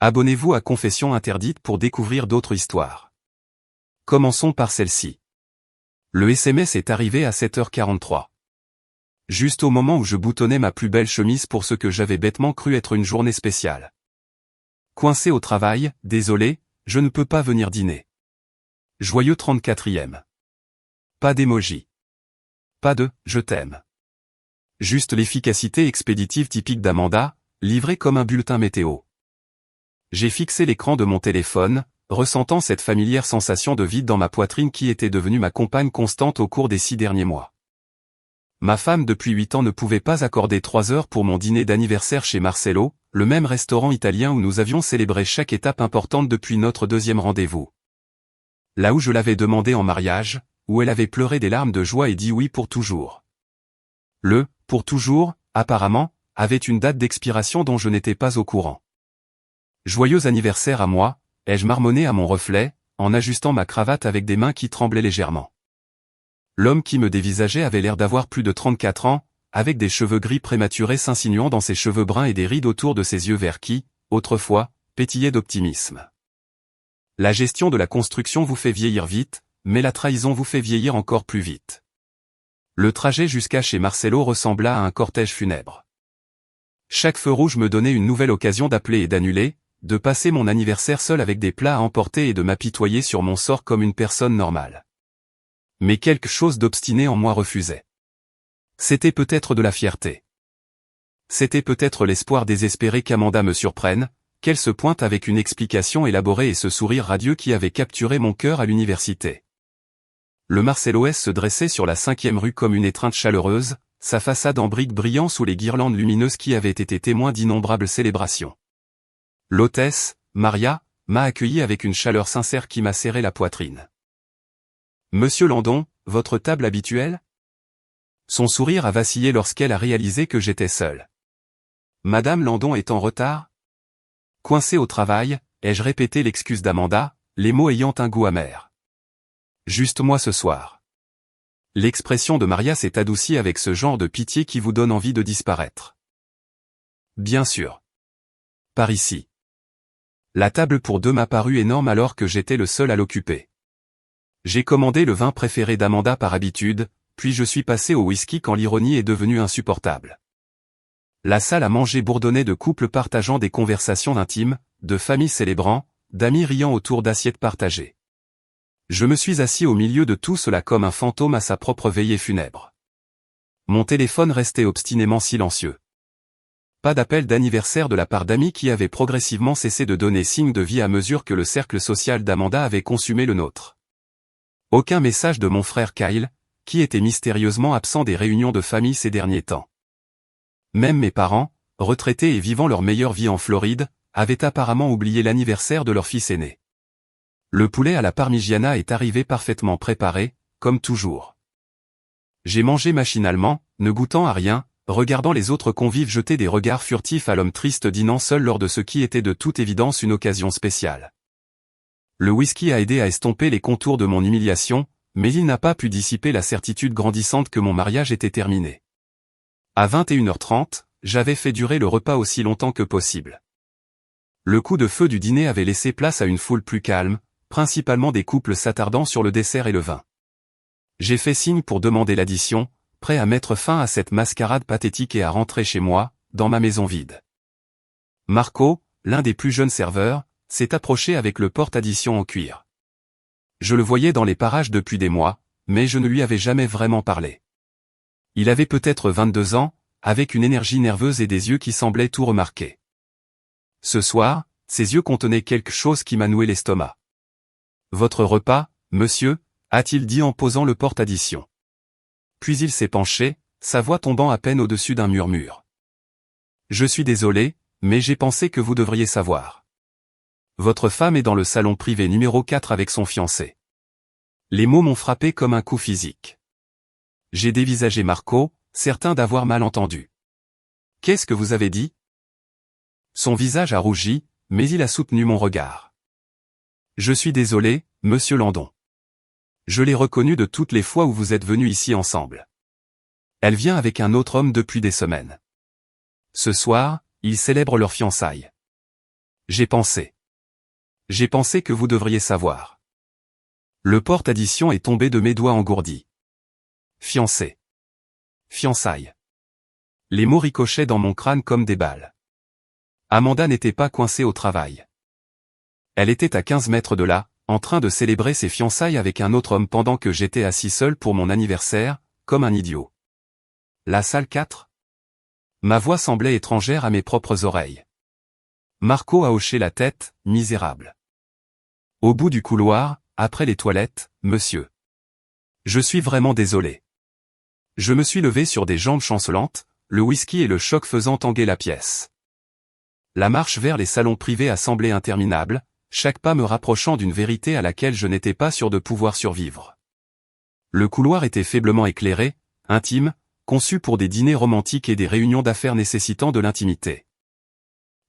Abonnez-vous à Confessions interdites pour découvrir d'autres histoires. Commençons par celle-ci. Le SMS est arrivé à 7h43. Juste au moment où je boutonnais ma plus belle chemise pour ce que j'avais bêtement cru être une journée spéciale. Coincé au travail, désolé, je ne peux pas venir dîner. Joyeux 34e. Pas d'émoji. Pas de « je t'aime ». Juste l'efficacité expéditive typique d'Amanda, livrée comme un bulletin météo. J'ai fixé l'écran de mon téléphone, ressentant cette familière sensation de vide dans ma poitrine qui était devenue ma compagne constante au cours des 6 derniers mois. Ma femme depuis 8 ans ne pouvait pas accorder 3 heures pour mon dîner d'anniversaire chez Marcello, le même restaurant italien où nous avions célébré chaque étape importante depuis notre 2e rendez-vous. Là où je l'avais demandé en mariage, où elle avait pleuré des larmes de joie et dit oui pour toujours. Le « pour toujours », apparemment, avait une date d'expiration dont je n'étais pas au courant. Joyeux anniversaire à moi, ai-je marmonné à mon reflet, en ajustant ma cravate avec des mains qui tremblaient légèrement. L'homme qui me dévisageait avait l'air d'avoir plus de 34 ans, avec des cheveux gris prématurés s'insinuant dans ses cheveux bruns et des rides autour de ses yeux verts qui, autrefois, pétillaient d'optimisme. La gestion de la construction vous fait vieillir vite, mais la trahison vous fait vieillir encore plus vite. Le trajet jusqu'à chez Marcello ressembla à un cortège funèbre. Chaque feu rouge me donnait une nouvelle occasion d'appeler et d'annuler, de passer mon anniversaire seul avec des plats à emporter et de m'apitoyer sur mon sort comme une personne normale. Mais quelque chose d'obstiné en moi refusait. C'était peut-être de la fierté. C'était peut-être l'espoir désespéré qu'Amanda me surprenne, qu'elle se pointe avec une explication élaborée et ce sourire radieux qui avait capturé mon cœur à l'université. Le Marcello se dressait sur la 5e rue comme une étreinte chaleureuse, sa façade en briques brillant sous les guirlandes lumineuses qui avaient été témoins d'innombrables célébrations. L'hôtesse, Maria, m'a accueilli avec une chaleur sincère qui m'a serré la poitrine. « Monsieur Landon, votre table habituelle ?» Son sourire a vacillé lorsqu'elle a réalisé que j'étais seul. « Madame Landon est en retard ?» Coincé au travail, ai-je répété l'excuse d'Amanda, les mots ayant un goût amer. « Juste moi ce soir. » L'expression de Maria s'est adoucie avec ce genre de pitié qui vous donne envie de disparaître. « Bien sûr. Par ici. » La table pour deux m'a paru énorme alors que j'étais le seul à l'occuper. J'ai commandé le vin préféré d'Amanda par habitude, puis je suis passé au whisky quand l'ironie est devenue insupportable. La salle à manger bourdonnait de couples partageant des conversations intimes, de familles célébrant, d'amis riant autour d'assiettes partagées. Je me suis assis au milieu de tout cela comme un fantôme à sa propre veillée funèbre. Mon téléphone restait obstinément silencieux. Pas d'appel d'anniversaire de la part d'amis qui avaient progressivement cessé de donner signe de vie à mesure que le cercle social d'Amanda avait consumé le nôtre. Aucun message de mon frère Kyle, qui était mystérieusement absent des réunions de famille ces derniers temps. Même mes parents, retraités et vivant leur meilleure vie en Floride, avaient apparemment oublié l'anniversaire de leur fils aîné. Le poulet à la parmigiana est arrivé parfaitement préparé, comme toujours. J'ai mangé machinalement, ne goûtant à rien, regardant les autres convives jeter des regards furtifs à l'homme triste dînant seul lors de ce qui était de toute évidence une occasion spéciale. Le whisky a aidé à estomper les contours de mon humiliation, mais il n'a pas pu dissiper la certitude grandissante que mon mariage était terminé. À 21h30, j'avais fait durer le repas aussi longtemps que possible. Le coup de feu du dîner avait laissé place à une foule plus calme, principalement des couples s'attardant sur le dessert et le vin. J'ai fait signe pour demander l'addition, prêt à mettre fin à cette mascarade pathétique et à rentrer chez moi, dans ma maison vide. Marco, l'un des plus jeunes serveurs, s'est approché avec le porte-addition en cuir. Je le voyais dans les parages depuis des mois, mais je ne lui avais jamais vraiment parlé. Il avait peut-être 22 ans, avec une énergie nerveuse et des yeux qui semblaient tout remarquer. Ce soir, ses yeux contenaient quelque chose qui m'a noué l'estomac. « Votre repas, monsieur ?» a-t-il dit en posant le porte-addition. Puis il s'est penché, sa voix tombant à peine au-dessus d'un murmure. « Je suis désolé, mais j'ai pensé que vous devriez savoir. Votre femme est dans le salon privé numéro 4 avec son fiancé. » Les mots m'ont frappé comme un coup physique. J'ai dévisagé Marco, certain d'avoir mal entendu. « Qu'est-ce que vous avez dit ?» Son visage a rougi, mais il a soutenu mon regard. « Je suis désolé, monsieur Landon. Je l'ai reconnu de toutes les fois où vous êtes venus ici ensemble. Elle vient avec un autre homme depuis des semaines. Ce soir, ils célèbrent leurs fiançailles. J'ai pensé. J'ai pensé que vous devriez savoir. Le porte-addition est tombé de mes doigts engourdis. Fiancé. Fiançailles. Les mots ricochaient dans mon crâne comme des balles. Amanda n'était pas coincée au travail. Elle était à 15 mètres de là, en train de célébrer ses fiançailles avec un autre homme pendant que j'étais assis seul pour mon anniversaire, comme un idiot. La salle 4 ? Ma voix semblait étrangère à mes propres oreilles. Marco a hoché la tête, misérable. Au bout du couloir, après les toilettes, monsieur. Je suis vraiment désolé. Je me suis levé sur des jambes chancelantes, le whisky et le choc faisant tanguer la pièce. La marche vers les salons privés a semblé interminable, chaque pas me rapprochant d'une vérité à laquelle je n'étais pas sûr de pouvoir survivre. Le couloir était faiblement éclairé, intime, conçu pour des dîners romantiques et des réunions d'affaires nécessitant de l'intimité.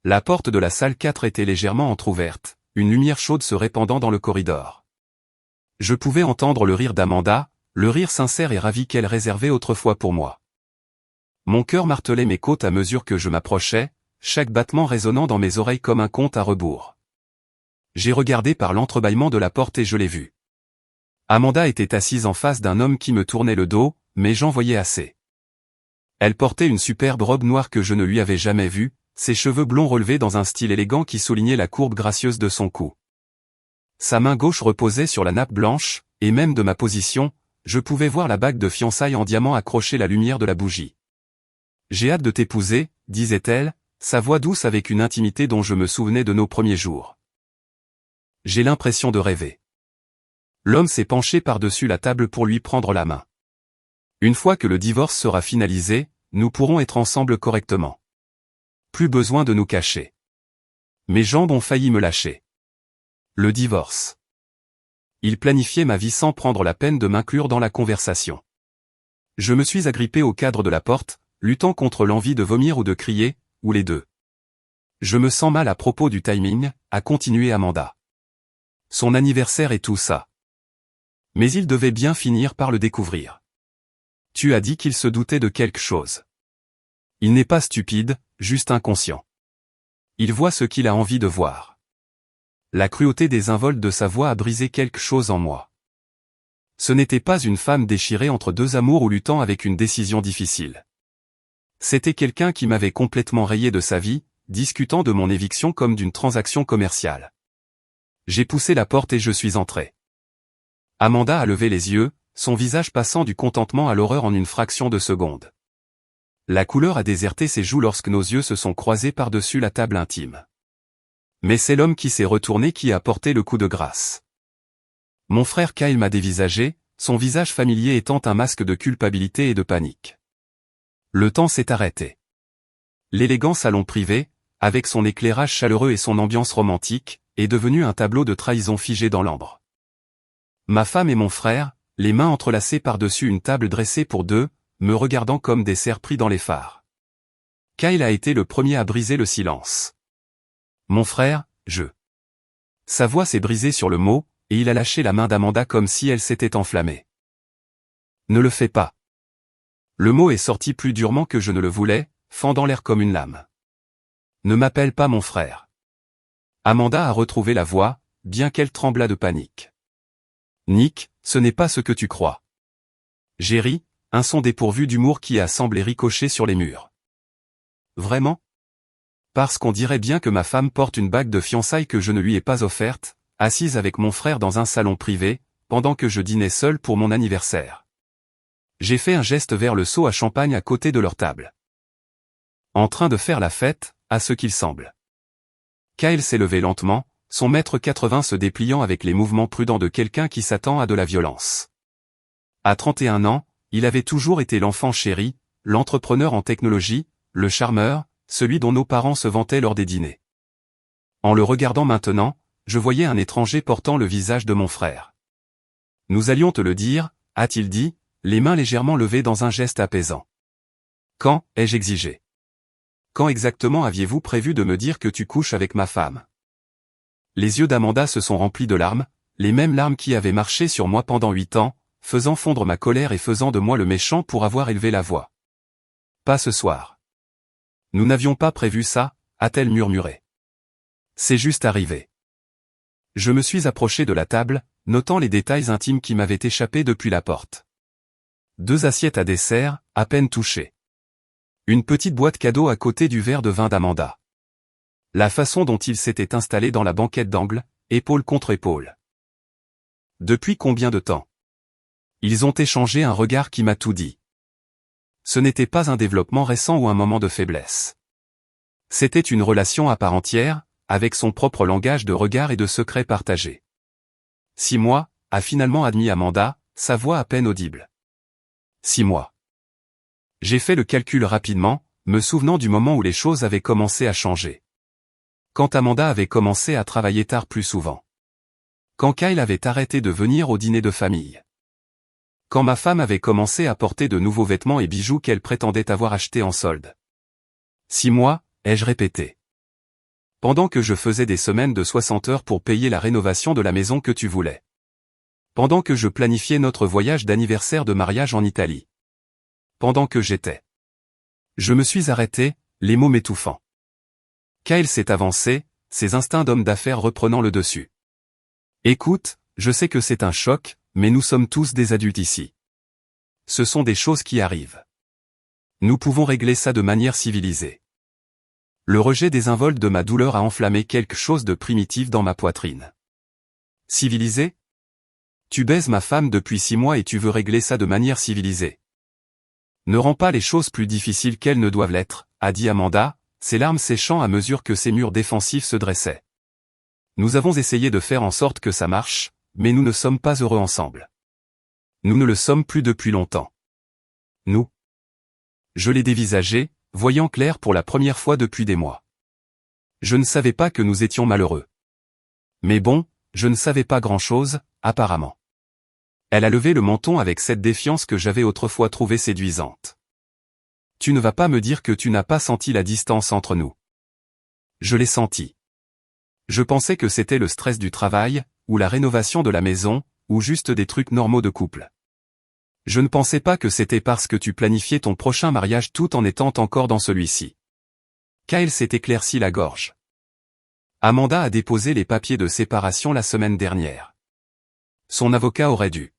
La porte de la salle 4 était légèrement entr'ouverte, une lumière chaude se répandant dans le corridor. Je pouvais entendre le rire d'Amanda, le rire sincère et ravi qu'elle réservait autrefois pour moi. Mon cœur martelait mes côtes à mesure que je m'approchais, chaque battement résonnant dans mes oreilles comme un conte à rebours. J'ai regardé par l'entrebâillement de la porte et je l'ai vue. Amanda était assise en face d'un homme qui me tournait le dos, mais j'en voyais assez. Elle portait une superbe robe noire que je ne lui avais jamais vue, ses cheveux blonds relevés dans un style élégant qui soulignait la courbe gracieuse de son cou. Sa main gauche reposait sur la nappe blanche, et même de ma position, je pouvais voir la bague de fiançailles en diamant accrocher la lumière de la bougie. « J'ai hâte de t'épouser », disait-elle, sa voix douce avec une intimité dont je me souvenais de nos premiers jours. J'ai l'impression de rêver. L'homme s'est penché par-dessus la table pour lui prendre la main. Une fois que le divorce sera finalisé, nous pourrons être ensemble correctement. Plus besoin de nous cacher. Mes jambes ont failli me lâcher. Le divorce. Il planifiait ma vie sans prendre la peine de m'inclure dans la conversation. Je me suis agrippé au cadre de la porte, luttant contre l'envie de vomir ou de crier, ou les deux. Je me sens mal à propos du timing, a continué Amanda. Son anniversaire et tout ça. Mais il devait bien finir par le découvrir. Tu as dit qu'il se doutait de quelque chose. Il n'est pas stupide, juste inconscient. Il voit ce qu'il a envie de voir. La cruauté désinvolte de sa voix a brisé quelque chose en moi. Ce n'était pas une femme déchirée entre deux amours ou luttant avec une décision difficile. C'était quelqu'un qui m'avait complètement rayé de sa vie, discutant de mon éviction comme d'une transaction commerciale. J'ai poussé la porte et je suis entré. Amanda a levé les yeux, son visage passant du contentement à l'horreur en une fraction de seconde. La couleur a déserté ses joues lorsque nos yeux se sont croisés par-dessus la table intime. Mais c'est l'homme qui s'est retourné qui a porté le coup de grâce. Mon frère Kyle m'a dévisagé, son visage familier étant un masque de culpabilité et de panique. Le temps s'est arrêté. L'élégant salon privé, avec son éclairage chaleureux et son ambiance romantique, est devenu un tableau de trahison figé dans l'ambre. Ma femme et mon frère, les mains entrelacées par-dessus une table dressée pour deux, me regardant comme des cerfs pris dans les phares. Kyle a été le premier à briser le silence. Mon frère, Sa voix s'est brisée sur le mot, et il a lâché la main d'Amanda comme si elle s'était enflammée. Ne le fais pas. Le mot est sorti plus durement que je ne le voulais, fendant l'air comme une lame. Ne m'appelle pas mon frère. Amanda a retrouvé la voix, bien qu'elle tremblât de panique. Nick, ce n'est pas ce que tu crois. J'ai ri, un son dépourvu d'humour qui a semblé ricocher sur les murs. Vraiment ? Parce qu'on dirait bien que ma femme porte une bague de fiançailles que je ne lui ai pas offerte, assise avec mon frère dans un salon privé, pendant que je dînais seul pour mon anniversaire. J'ai fait un geste vers le seau à champagne à côté de leur table. En train de faire la fête, à ce qu'il semble. Kyle s'est levé lentement, son mètre 80 se dépliant avec les mouvements prudents de quelqu'un qui s'attend à de la violence. À 31 ans, il avait toujours été l'enfant chéri, l'entrepreneur en technologie, le charmeur, celui dont nos parents se vantaient lors des dîners. En le regardant maintenant, je voyais un étranger portant le visage de mon frère. Nous allions te le dire, a-t-il dit, les mains légèrement levées dans un geste apaisant. Quand, ai-je exigé? Quand exactement aviez-vous prévu de me dire que tu couches avec ma femme? Les yeux d'Amanda se sont remplis de larmes, les mêmes larmes qui avaient marché sur moi pendant 8 ans, faisant fondre ma colère et faisant de moi le méchant pour avoir élevé la voix. Pas ce soir. Nous n'avions pas prévu ça, a-t-elle murmuré. C'est juste arrivé. Je me suis approché de la table, notant les détails intimes qui m'avaient échappé depuis la porte. 2 assiettes à dessert, à peine touchées. Une petite boîte cadeau à côté du verre de vin d'Amanda. La façon dont il s'était installé dans la banquette d'angle, épaule contre épaule. Depuis combien de temps? Ils ont échangé un regard qui m'a tout dit. Ce n'était pas un développement récent ou un moment de faiblesse. C'était une relation à part entière, avec son propre langage de regard et de secrets partagés. 6 mois, a finalement admis Amanda, sa voix à peine audible. 6 mois. J'ai fait le calcul rapidement, me souvenant du moment où les choses avaient commencé à changer. Quand Amanda avait commencé à travailler tard plus souvent. Quand Kyle avait arrêté de venir au dîner de famille. Quand ma femme avait commencé à porter de nouveaux vêtements et bijoux qu'elle prétendait avoir achetés en solde. 6 mois, ai-je répété. Pendant que je faisais des semaines de 60 heures pour payer la rénovation de la maison que tu voulais. Pendant que je planifiais notre voyage d'anniversaire de mariage en Italie. Pendant que j'étais. Je me suis arrêté, les mots m'étouffant. Kyle s'est avancé, ses instincts d'homme d'affaires reprenant le dessus. Écoute, je sais que c'est un choc, mais nous sommes tous des adultes ici. Ce sont des choses qui arrivent. Nous pouvons régler ça de manière civilisée. Le rejet désinvolte de ma douleur a enflammé quelque chose de primitif dans ma poitrine. Civilisé? Tu baises ma femme depuis 6 mois et tu veux régler ça de manière civilisée. Ne rends pas les choses plus difficiles qu'elles ne doivent l'être, a dit Amanda, ses larmes séchant à mesure que ses murs défensifs se dressaient. Nous avons essayé de faire en sorte que ça marche, mais nous ne sommes pas heureux ensemble. Nous ne le sommes plus depuis longtemps. Nous. Je l'ai dévisagé, voyant clair pour la première fois depuis des mois. Je ne savais pas que nous étions malheureux. Mais bon, je ne savais pas grand-chose, apparemment. Elle a levé le menton avec cette défiance que j'avais autrefois trouvée séduisante. Tu ne vas pas me dire que tu n'as pas senti la distance entre nous. Je l'ai senti. Je pensais que c'était le stress du travail, ou la rénovation de la maison, ou juste des trucs normaux de couple. Je ne pensais pas que c'était parce que tu planifiais ton prochain mariage tout en étant encore dans celui-ci. Kyle s'est éclairci la gorge. Amanda a déposé les papiers de séparation la semaine dernière. Son avocat aurait dû.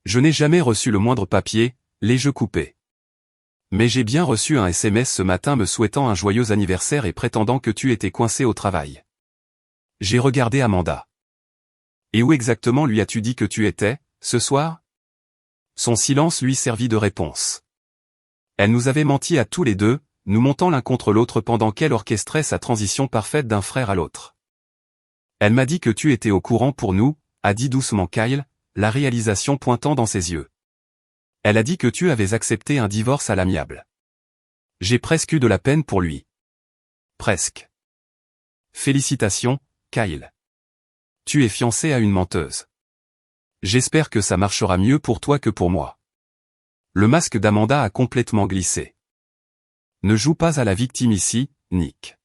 Je n'ai jamais reçu le moindre papier, les jeux coupés. Mais j'ai bien reçu un SMS ce matin me souhaitant un joyeux anniversaire et prétendant que tu étais coincé au travail. J'ai regardé Amanda. Et où exactement lui as-tu dit que tu étais, ce soir? Son silence lui servit de réponse. Elle nous avait menti à tous les deux, nous montant l'un contre l'autre pendant qu'elle orchestrait sa transition parfaite d'un frère à l'autre. Elle m'a dit que tu étais au courant pour nous, a dit doucement Kyle, la réalisation pointant dans ses yeux. Elle a dit que tu avais accepté un divorce à l'amiable. J'ai presque eu de la peine pour lui. Presque. Félicitations, Kyle. Tu es fiancé à une menteuse. J'espère que ça marchera mieux pour toi que pour moi. Le masque d'Amanda a complètement glissé. Ne joue pas à la victime ici, Nick.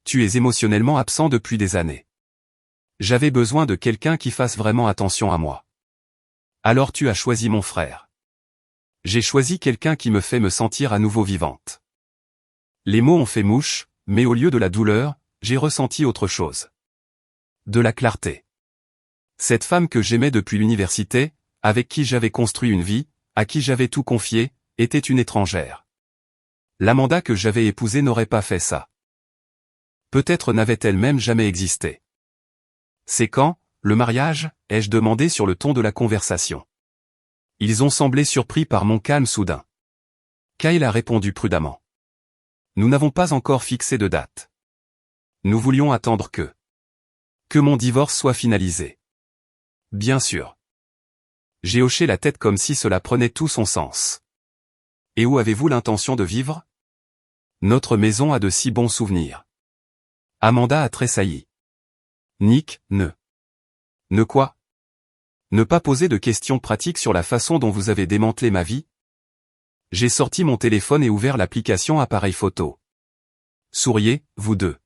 Tu es émotionnellement absent depuis des années. J'avais besoin de quelqu'un qui fasse vraiment attention à moi. Alors tu as choisi mon frère. J'ai choisi quelqu'un qui me fait me sentir à nouveau vivante. Les mots ont fait mouche, mais au lieu de la douleur, j'ai ressenti autre chose. De la clarté. Cette femme que j'aimais depuis l'université, avec qui j'avais construit une vie, à qui j'avais tout confié, était une étrangère. L'Amanda que j'avais épousée n'aurait pas fait ça. Peut-être n'avait-elle même jamais existé. C'est quand, le mariage, ai-je demandé sur le ton de la conversation. Ils ont semblé surpris par mon calme soudain. Kyle a répondu prudemment. Nous n'avons pas encore fixé de date. Nous voulions attendre que mon divorce soit finalisé. Bien sûr. J'ai hoché la tête comme si cela prenait tout son sens. Et où avez-vous l'intention de vivre? Notre maison a de si bons souvenirs. Amanda a tressailli. Nick, ne quoi? Ne pas poser de questions pratiques sur la façon dont vous avez démantelé ma vie? J'ai sorti mon téléphone et ouvert l'application appareil photo. Souriez, vous deux.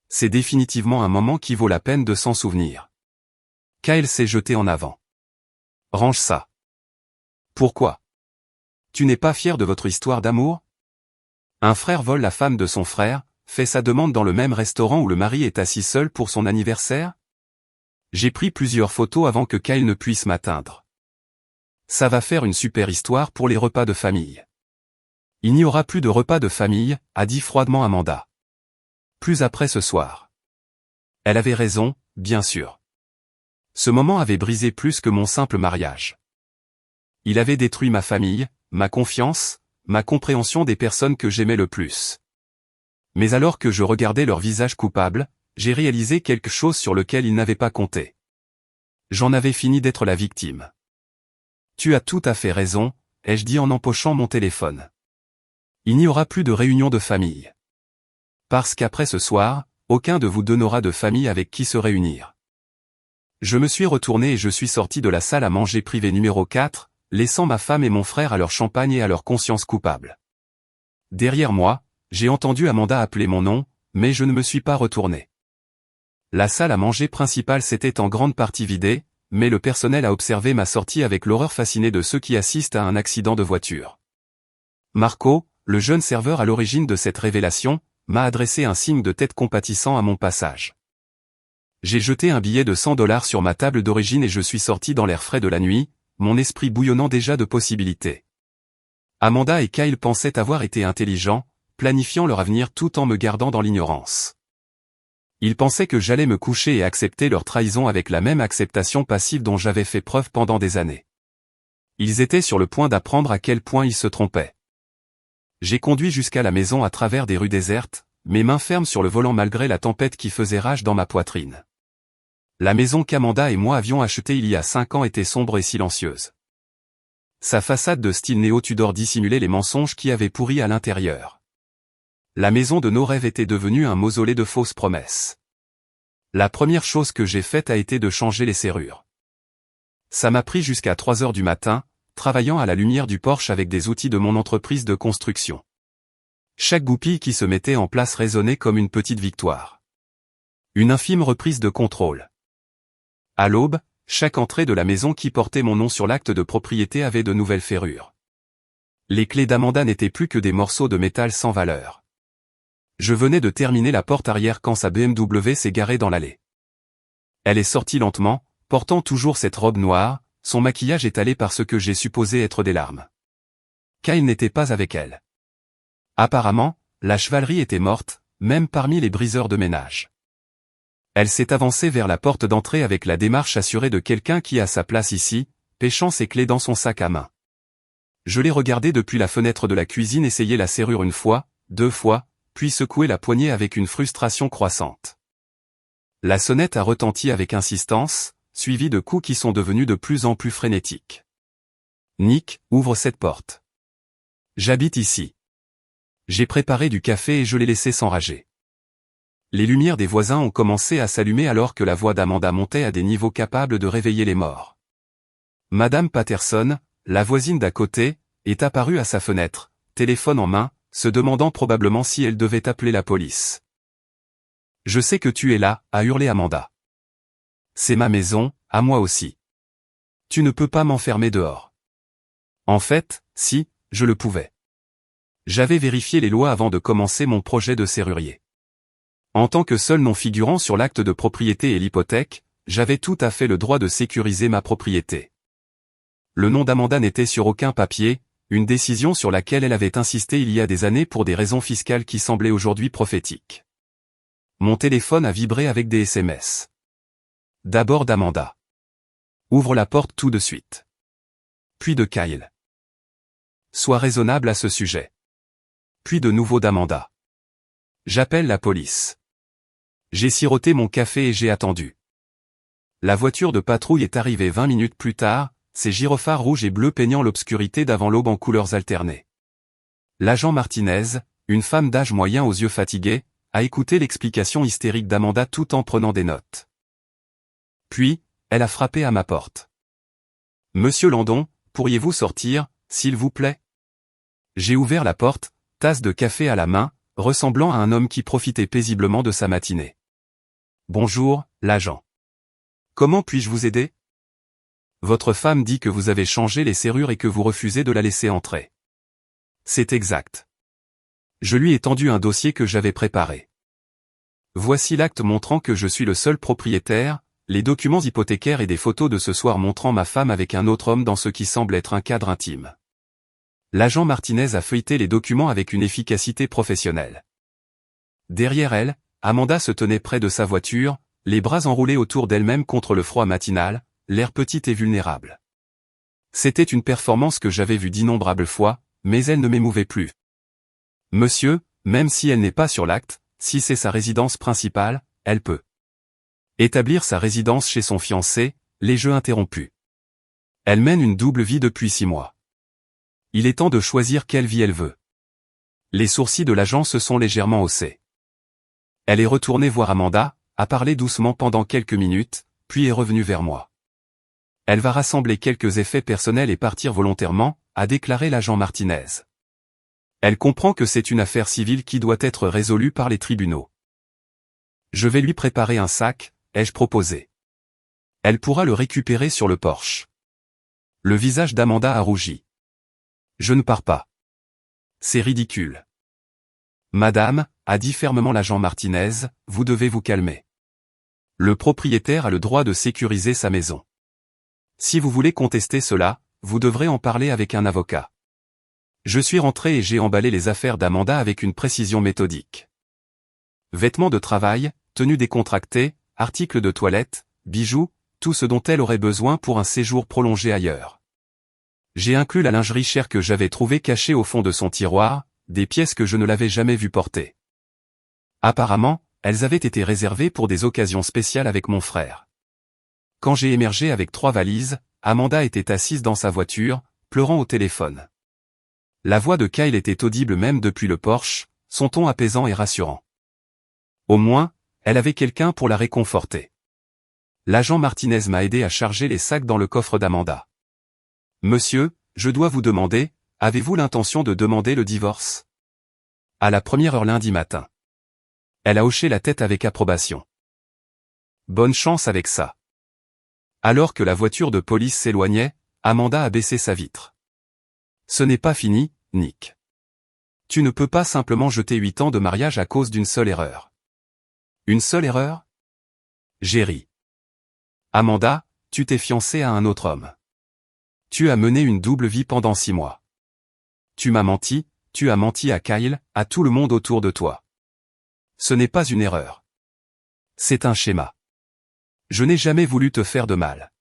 C'est définitivement un moment qui vaut la peine de s'en souvenir. Kyle s'est jeté en avant. Range ça. Pourquoi? Tu n'es pas fier de votre histoire d'amour? Un frère vole la femme de son frère, fait sa demande dans le même restaurant où le mari est assis seul pour son anniversaire? J'ai pris plusieurs photos avant que Kyle ne puisse m'atteindre. Ça va faire une super histoire pour les repas de famille. Il n'y aura plus de repas de famille, a dit froidement Amanda. Plus après ce soir. Elle avait raison, bien sûr. Ce moment avait brisé plus que mon simple mariage. Il avait détruit ma famille, ma confiance, ma compréhension des personnes que j'aimais le plus. Mais alors que je regardais leur visage coupable, j'ai réalisé quelque chose sur lequel ils n'avaient pas compté. J'en avais fini d'être la victime. Tu as tout à fait raison, ai-je dit en empochant mon téléphone. Il n'y aura plus de réunion de famille. Parce qu'après ce soir, aucun de vous deux n'aura de famille avec qui se réunir. Je me suis retourné et je suis sorti de la salle à manger privée numéro 4, laissant ma femme et mon frère à leur champagne et à leur conscience coupable. Derrière moi, j'ai entendu Amanda appeler mon nom, mais je ne me suis pas retourné. La salle à manger principale s'était en grande partie vidée, mais le personnel a observé ma sortie avec l'horreur fascinée de ceux qui assistent à un accident de voiture. Marco, le jeune serveur à l'origine de cette révélation, m'a adressé un signe de tête compatissant à mon passage. J'ai jeté un billet de $100 sur ma table d'origine et je suis sorti dans l'air frais de la nuit, mon esprit bouillonnant déjà de possibilités. Amanda et Kyle pensaient avoir été intelligents, planifiant leur avenir tout en me gardant dans l'ignorance. Ils pensaient que j'allais me coucher et accepter leur trahison avec la même acceptation passive dont j'avais fait preuve pendant des années. Ils étaient sur le point d'apprendre à quel point ils se trompaient. J'ai conduit jusqu'à la maison à travers des rues désertes, mes mains fermes sur le volant malgré la tempête qui faisait rage dans ma poitrine. La maison qu'Amanda et moi avions achetée il y a 5 ans était sombre et silencieuse. Sa façade de style néo-Tudor dissimulait les mensonges qui avaient pourri à l'intérieur. La maison de nos rêves était devenue un mausolée de fausses promesses. La première chose que j'ai faite a été de changer les serrures. Ça m'a pris jusqu'à 3 heures du matin, travaillant à la lumière du porche avec des outils de mon entreprise de construction. Chaque goupille qui se mettait en place résonnait comme une petite victoire. Une infime reprise de contrôle. À l'aube, chaque entrée de la maison qui portait mon nom sur l'acte de propriété avait de nouvelles ferrures. Les clés d'Amanda n'étaient plus que des morceaux de métal sans valeur. Je venais de terminer la porte arrière quand sa BMW s'est garée dans l'allée. Elle est sortie lentement, portant toujours cette robe noire, son maquillage étalé par ce que j'ai supposé être des larmes. Kyle n'était pas avec elle. Apparemment, la chevalerie était morte, même parmi les briseurs de ménage. Elle s'est avancée vers la porte d'entrée avec la démarche assurée de quelqu'un qui a sa place ici, pêchant ses clés dans son sac à main. Je l'ai regardée depuis la fenêtre de la cuisine essayer la serrure 1 fois, 2 fois, puis secouer la poignée avec une frustration croissante. La sonnette a retenti avec insistance, suivie de coups qui sont devenus de plus en plus frénétiques. Nick, ouvre cette porte. J'habite ici. J'ai préparé du café et je l'ai laissé s'enrager. Les lumières des voisins ont commencé à s'allumer alors que la voix d'Amanda montait à des niveaux capables de réveiller les morts. Madame Patterson, la voisine d'à côté, est apparue à sa fenêtre, téléphone en main, se demandant probablement si elle devait appeler la police. « Je sais que tu es là », a hurlé Amanda. « C'est ma maison, à moi aussi. Tu ne peux pas m'enfermer dehors. » En fait, si, je le pouvais. J'avais vérifié les lois avant de commencer mon projet de serrurier. En tant que seul non-figurant sur l'acte de propriété et l'hypothèque, j'avais tout à fait le droit de sécuriser ma propriété. Le nom d'Amanda n'était sur aucun papier, une décision sur laquelle elle avait insisté il y a des années pour des raisons fiscales qui semblaient aujourd'hui prophétiques. Mon téléphone a vibré avec des SMS. D'abord d'Amanda. Ouvre la porte tout de suite. Puis de Kyle. Sois raisonnable à ce sujet. Puis de nouveau d'Amanda. J'appelle la police. J'ai siroté mon café et j'ai attendu. La voiture de patrouille est arrivée 20 minutes plus tard, ses gyrophares rouges et bleus peignant l'obscurité d'avant l'aube en couleurs alternées. L'agent Martinez, une femme d'âge moyen aux yeux fatigués, a écouté l'explication hystérique d'Amanda tout en prenant des notes. Puis, elle a frappé à ma porte. « Monsieur Landon, pourriez-vous sortir, s'il vous plaît ?» J'ai ouvert la porte, tasse de café à la main, ressemblant à un homme qui profitait paisiblement de sa matinée. « Bonjour, l'agent. Comment puis-je vous aider ? Votre femme dit que vous avez changé les serrures et que vous refusez de la laisser entrer. » C'est exact. Je lui ai tendu un dossier que j'avais préparé. Voici l'acte montrant que je suis le seul propriétaire, les documents hypothécaires et des photos de ce soir montrant ma femme avec un autre homme dans ce qui semble être un cadre intime. L'agent Martinez a feuilleté les documents avec une efficacité professionnelle. Derrière elle, Amanda se tenait près de sa voiture, les bras enroulés autour d'elle-même contre le froid matinal, l'air petite et vulnérable. C'était une performance que j'avais vue d'innombrables fois, mais elle ne m'émouvait plus. Monsieur, même si elle n'est pas sur l'acte, si c'est sa résidence principale, elle peut établir sa résidence chez son fiancé, les jeux interrompus. Elle mène une double vie depuis 6 mois. Il est temps de choisir quelle vie elle veut. Les sourcils de l'agent se sont légèrement haussés. Elle est retournée voir Amanda, a parlé doucement pendant quelques minutes, puis est revenue vers moi. Elle va rassembler quelques effets personnels et partir volontairement, a déclaré l'agent Martinez. Elle comprend que c'est une affaire civile qui doit être résolue par les tribunaux. Je vais lui préparer un sac, ai-je proposé. Elle pourra le récupérer sur le porche. Le visage d'Amanda a rougi. Je ne pars pas. C'est ridicule. Madame, a dit fermement l'agent Martinez, vous devez vous calmer. Le propriétaire a le droit de sécuriser sa maison. Si vous voulez contester cela, vous devrez en parler avec un avocat. Je suis rentré et j'ai emballé les affaires d'Amanda avec une précision méthodique. Vêtements de travail, tenues décontractées, articles de toilette, bijoux, tout ce dont elle aurait besoin pour un séjour prolongé ailleurs. J'ai inclus la lingerie chère que j'avais trouvée cachée au fond de son tiroir, des pièces que je ne l'avais jamais vue porter. Apparemment, elles avaient été réservées pour des occasions spéciales avec mon frère. Quand j'ai émergé avec 3 valises, Amanda était assise dans sa voiture, pleurant au téléphone. La voix de Kyle était audible même depuis le porche, son ton apaisant et rassurant. Au moins, elle avait quelqu'un pour la réconforter. L'agent Martinez m'a aidé à charger les sacs dans le coffre d'Amanda. Monsieur, je dois vous demander, avez-vous l'intention de demander le divorce? À la première heure lundi matin. Elle a hoché la tête avec approbation. Bonne chance avec ça. Alors que la voiture de police s'éloignait, Amanda a baissé sa vitre. Ce n'est pas fini, Nick. Tu ne peux pas simplement jeter 8 ans de mariage à cause d'une seule erreur. Une seule erreur? J'ai ri. Amanda, tu t'es fiancée à un autre homme. Tu as mené une double vie pendant 6 mois. Tu m'as menti, tu as menti à Kyle, à tout le monde autour de toi. Ce n'est pas une erreur. C'est un schéma. Je n'ai jamais voulu te faire de mal.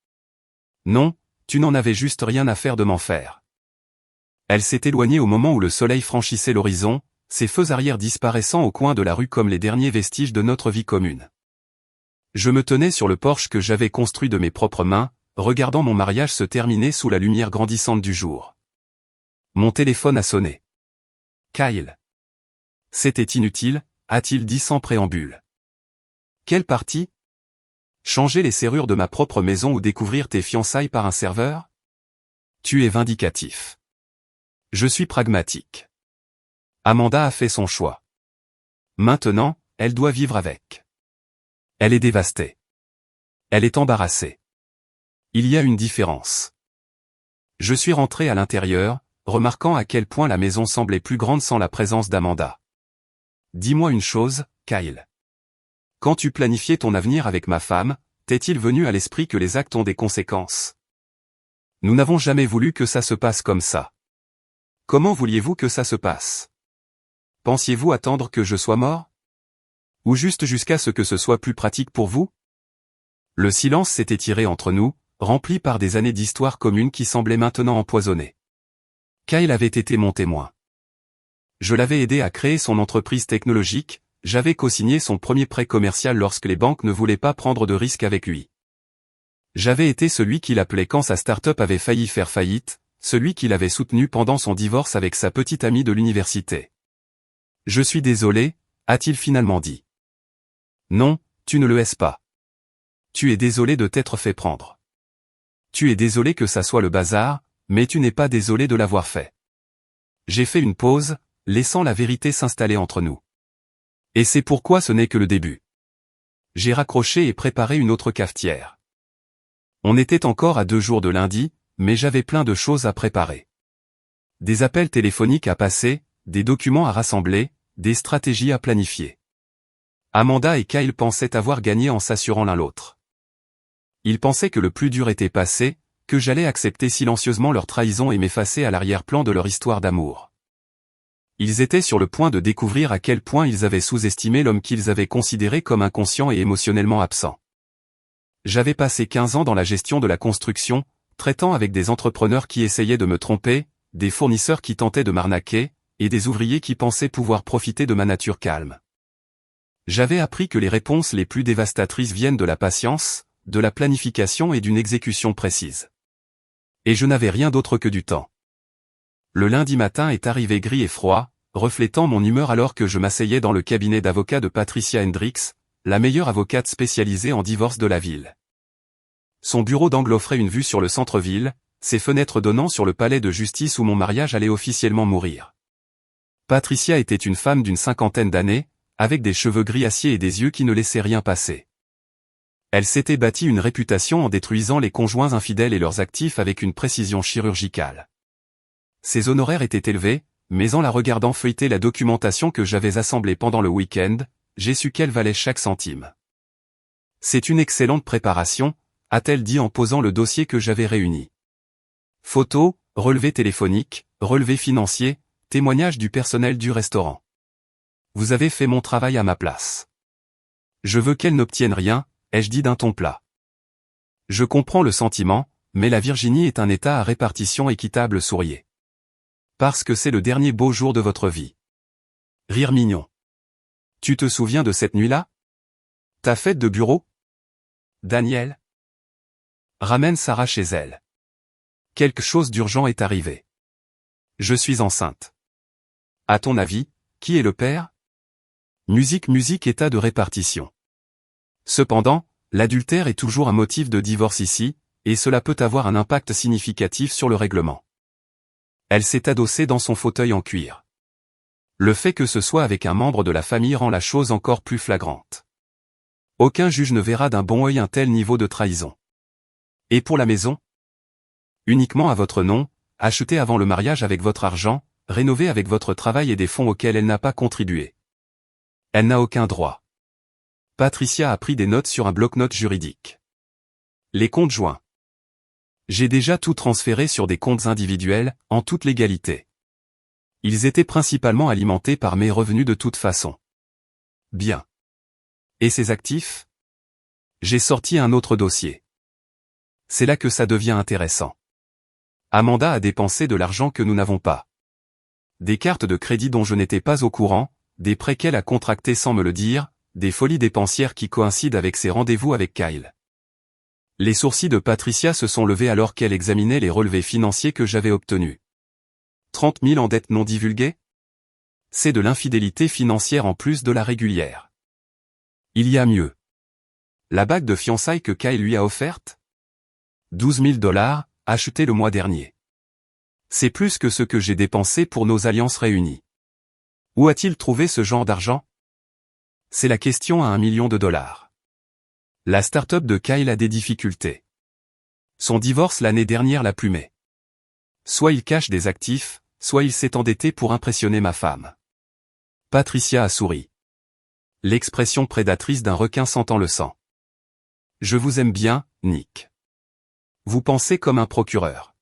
Non, tu n'en avais juste rien à faire de m'en faire. Elle s'est éloignée au moment où le soleil franchissait l'horizon, ses feux arrière disparaissant au coin de la rue comme les derniers vestiges de notre vie commune. Je me tenais sur le porche que j'avais construit de mes propres mains, regardant mon mariage se terminer sous la lumière grandissante du jour. Mon téléphone a sonné. Kyle. C'était inutile, a-t-il dit sans préambule. Quelle partie? Changer les serrures de ma propre maison ou découvrir tes fiançailles par un serveur? Tu es vindicatif. Je suis pragmatique. Amanda a fait son choix. Maintenant, elle doit vivre avec. Elle est dévastée. Elle est embarrassée. Il y a une différence. Je suis rentré à l'intérieur, remarquant à quel point la maison semblait plus grande sans la présence d'Amanda. Dis-moi une chose, Kyle. Quand tu planifiais ton avenir avec ma femme, t'est-il venu à l'esprit que les actes ont des conséquences? Nous n'avons jamais voulu que ça se passe comme ça. Comment vouliez-vous que ça se passe? Pensiez-vous attendre que je sois mort? Ou juste jusqu'à ce que ce soit plus pratique pour vous? Le silence s'est étiré entre nous, rempli par des années d'histoire commune qui semblaient maintenant empoisonnées. Kyle avait été mon témoin. Je l'avais aidé à créer son entreprise technologique, j'avais co-signé son premier prêt commercial lorsque les banques ne voulaient pas prendre de risques avec lui. J'avais été celui qu'il appelait quand sa start-up avait failli faire faillite, celui qu'il avait soutenu pendant son divorce avec sa petite amie de l'université. Je suis désolé, a-t-il finalement dit. Non, tu ne le es pas. Tu es désolé de t'être fait prendre. Tu es désolé que ça soit le bazar, mais tu n'es pas désolé de l'avoir fait. J'ai fait une pause, laissant la vérité s'installer entre nous. Et c'est pourquoi ce n'est que le début. J'ai raccroché et préparé une autre cafetière. On était encore à 2 jours de lundi, mais j'avais plein de choses à préparer. Des appels téléphoniques à passer, des documents à rassembler, des stratégies à planifier. Amanda et Kyle pensaient avoir gagné en s'assurant l'un l'autre. Ils pensaient que le plus dur était passé, que j'allais accepter silencieusement leur trahison et m'effacer à l'arrière-plan de leur histoire d'amour. Ils étaient sur le point de découvrir à quel point ils avaient sous-estimé l'homme qu'ils avaient considéré comme inconscient et émotionnellement absent. J'avais passé 15 ans dans la gestion de la construction, traitant avec des entrepreneurs qui essayaient de me tromper, des fournisseurs qui tentaient de m'arnaquer, et des ouvriers qui pensaient pouvoir profiter de ma nature calme. J'avais appris que les réponses les plus dévastatrices viennent de la patience, de la planification et d'une exécution précise. Et je n'avais rien d'autre que du temps. Le lundi matin est arrivé gris et froid, reflétant mon humeur alors que je m'asseyais dans le cabinet d'avocat de Patricia Hendricks, la meilleure avocate spécialisée en divorce de la ville. Son bureau d'angle offrait une vue sur le centre-ville, ses fenêtres donnant sur le palais de justice où mon mariage allait officiellement mourir. Patricia était une femme d'une 50aine d'années, avec des cheveux gris acier et des yeux qui ne laissaient rien passer. Elle s'était bâtie une réputation en détruisant les conjoints infidèles et leurs actifs avec une précision chirurgicale. Ses honoraires étaient élevés, mais en la regardant feuilleter la documentation que j'avais assemblée pendant le week-end, j'ai su qu'elle valait chaque centime. C'est une excellente préparation, a-t-elle dit en posant le dossier que j'avais réuni. Photos, relevés téléphoniques, relevés financiers, témoignages du personnel du restaurant. Vous avez fait mon travail à ma place. Je veux qu'elle n'obtienne rien, ai-je dit d'un ton plat. Je comprends le sentiment, mais la Virginie est un État à répartition équitable, souriez. Parce que c'est le dernier beau jour de votre vie. Rire mignon. Tu te souviens de cette nuit-là? Ta fête de bureau? Daniel? Ramène Sarah chez elle. Quelque chose d'urgent est arrivé. Je suis enceinte. À ton avis, qui est le père? Musique, état de répartition. Cependant, l'adultère est toujours un motif de divorce ici, et cela peut avoir un impact significatif sur le règlement. Elle s'est adossée dans son fauteuil en cuir. Le fait que ce soit avec un membre de la famille rend la chose encore plus flagrante. Aucun juge ne verra d'un bon œil un tel niveau de trahison. Et pour la maison? Uniquement à votre nom, achetée avant le mariage avec votre argent, rénovée avec votre travail et des fonds auxquels elle n'a pas contribué. Elle n'a aucun droit. Patricia a pris des notes sur un bloc-notes juridique. Les comptes joints. J'ai déjà tout transféré sur des comptes individuels, en toute légalité. Ils étaient principalement alimentés par mes revenus de toute façon. Bien. Et ses actifs? J'ai sorti un autre dossier. C'est là que ça devient intéressant. Amanda a dépensé de l'argent que nous n'avons pas. Des cartes de crédit dont je n'étais pas au courant, des prêts qu'elle a contractés sans me le dire, des folies dépensières qui coïncident avec ses rendez-vous avec Kyle. Les sourcils de Patricia se sont levés alors qu'elle examinait les relevés financiers que j'avais obtenus. 30 000 en dettes non divulguées? C'est de l'infidélité financière en plus de la régulière. Il y a mieux. La bague de fiançailles que Kyle lui a offerte? 12 000 $, achetée le mois dernier. C'est plus que ce que j'ai dépensé pour nos alliances réunies. Où a-t-il trouvé ce genre d'argent? C'est la question à $1 million. La start-up de Kyle a des difficultés. Son divorce l'année dernière l'a plumé. Soit il cache des actifs, soit il s'est endetté pour impressionner ma femme. Patricia a souri. L'expression prédatrice d'un requin sentant le sang. Je vous aime bien, Nick. Vous pensez comme un procureur.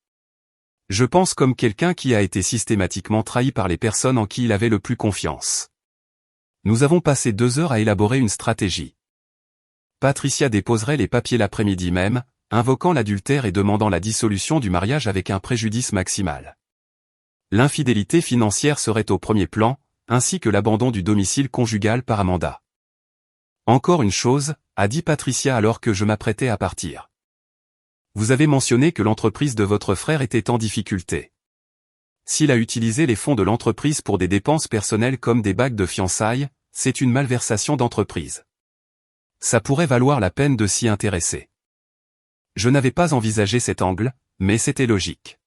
Je pense comme quelqu'un qui a été systématiquement trahi par les personnes en qui il avait le plus confiance. Nous avons passé 2 heures à élaborer une stratégie. Patricia déposerait les papiers l'après-midi même, invoquant l'adultère et demandant la dissolution du mariage avec un préjudice maximal. L'infidélité financière serait au premier plan, ainsi que l'abandon du domicile conjugal par Amanda. Encore une chose, a dit Patricia alors que je m'apprêtais à partir. Vous avez mentionné que l'entreprise de votre frère était en difficulté. S'il a utilisé les fonds de l'entreprise pour des dépenses personnelles comme des bagues de fiançailles, c'est une malversation d'entreprise. Ça pourrait valoir la peine de s'y intéresser. Je n'avais pas envisagé cet angle, mais c'était logique.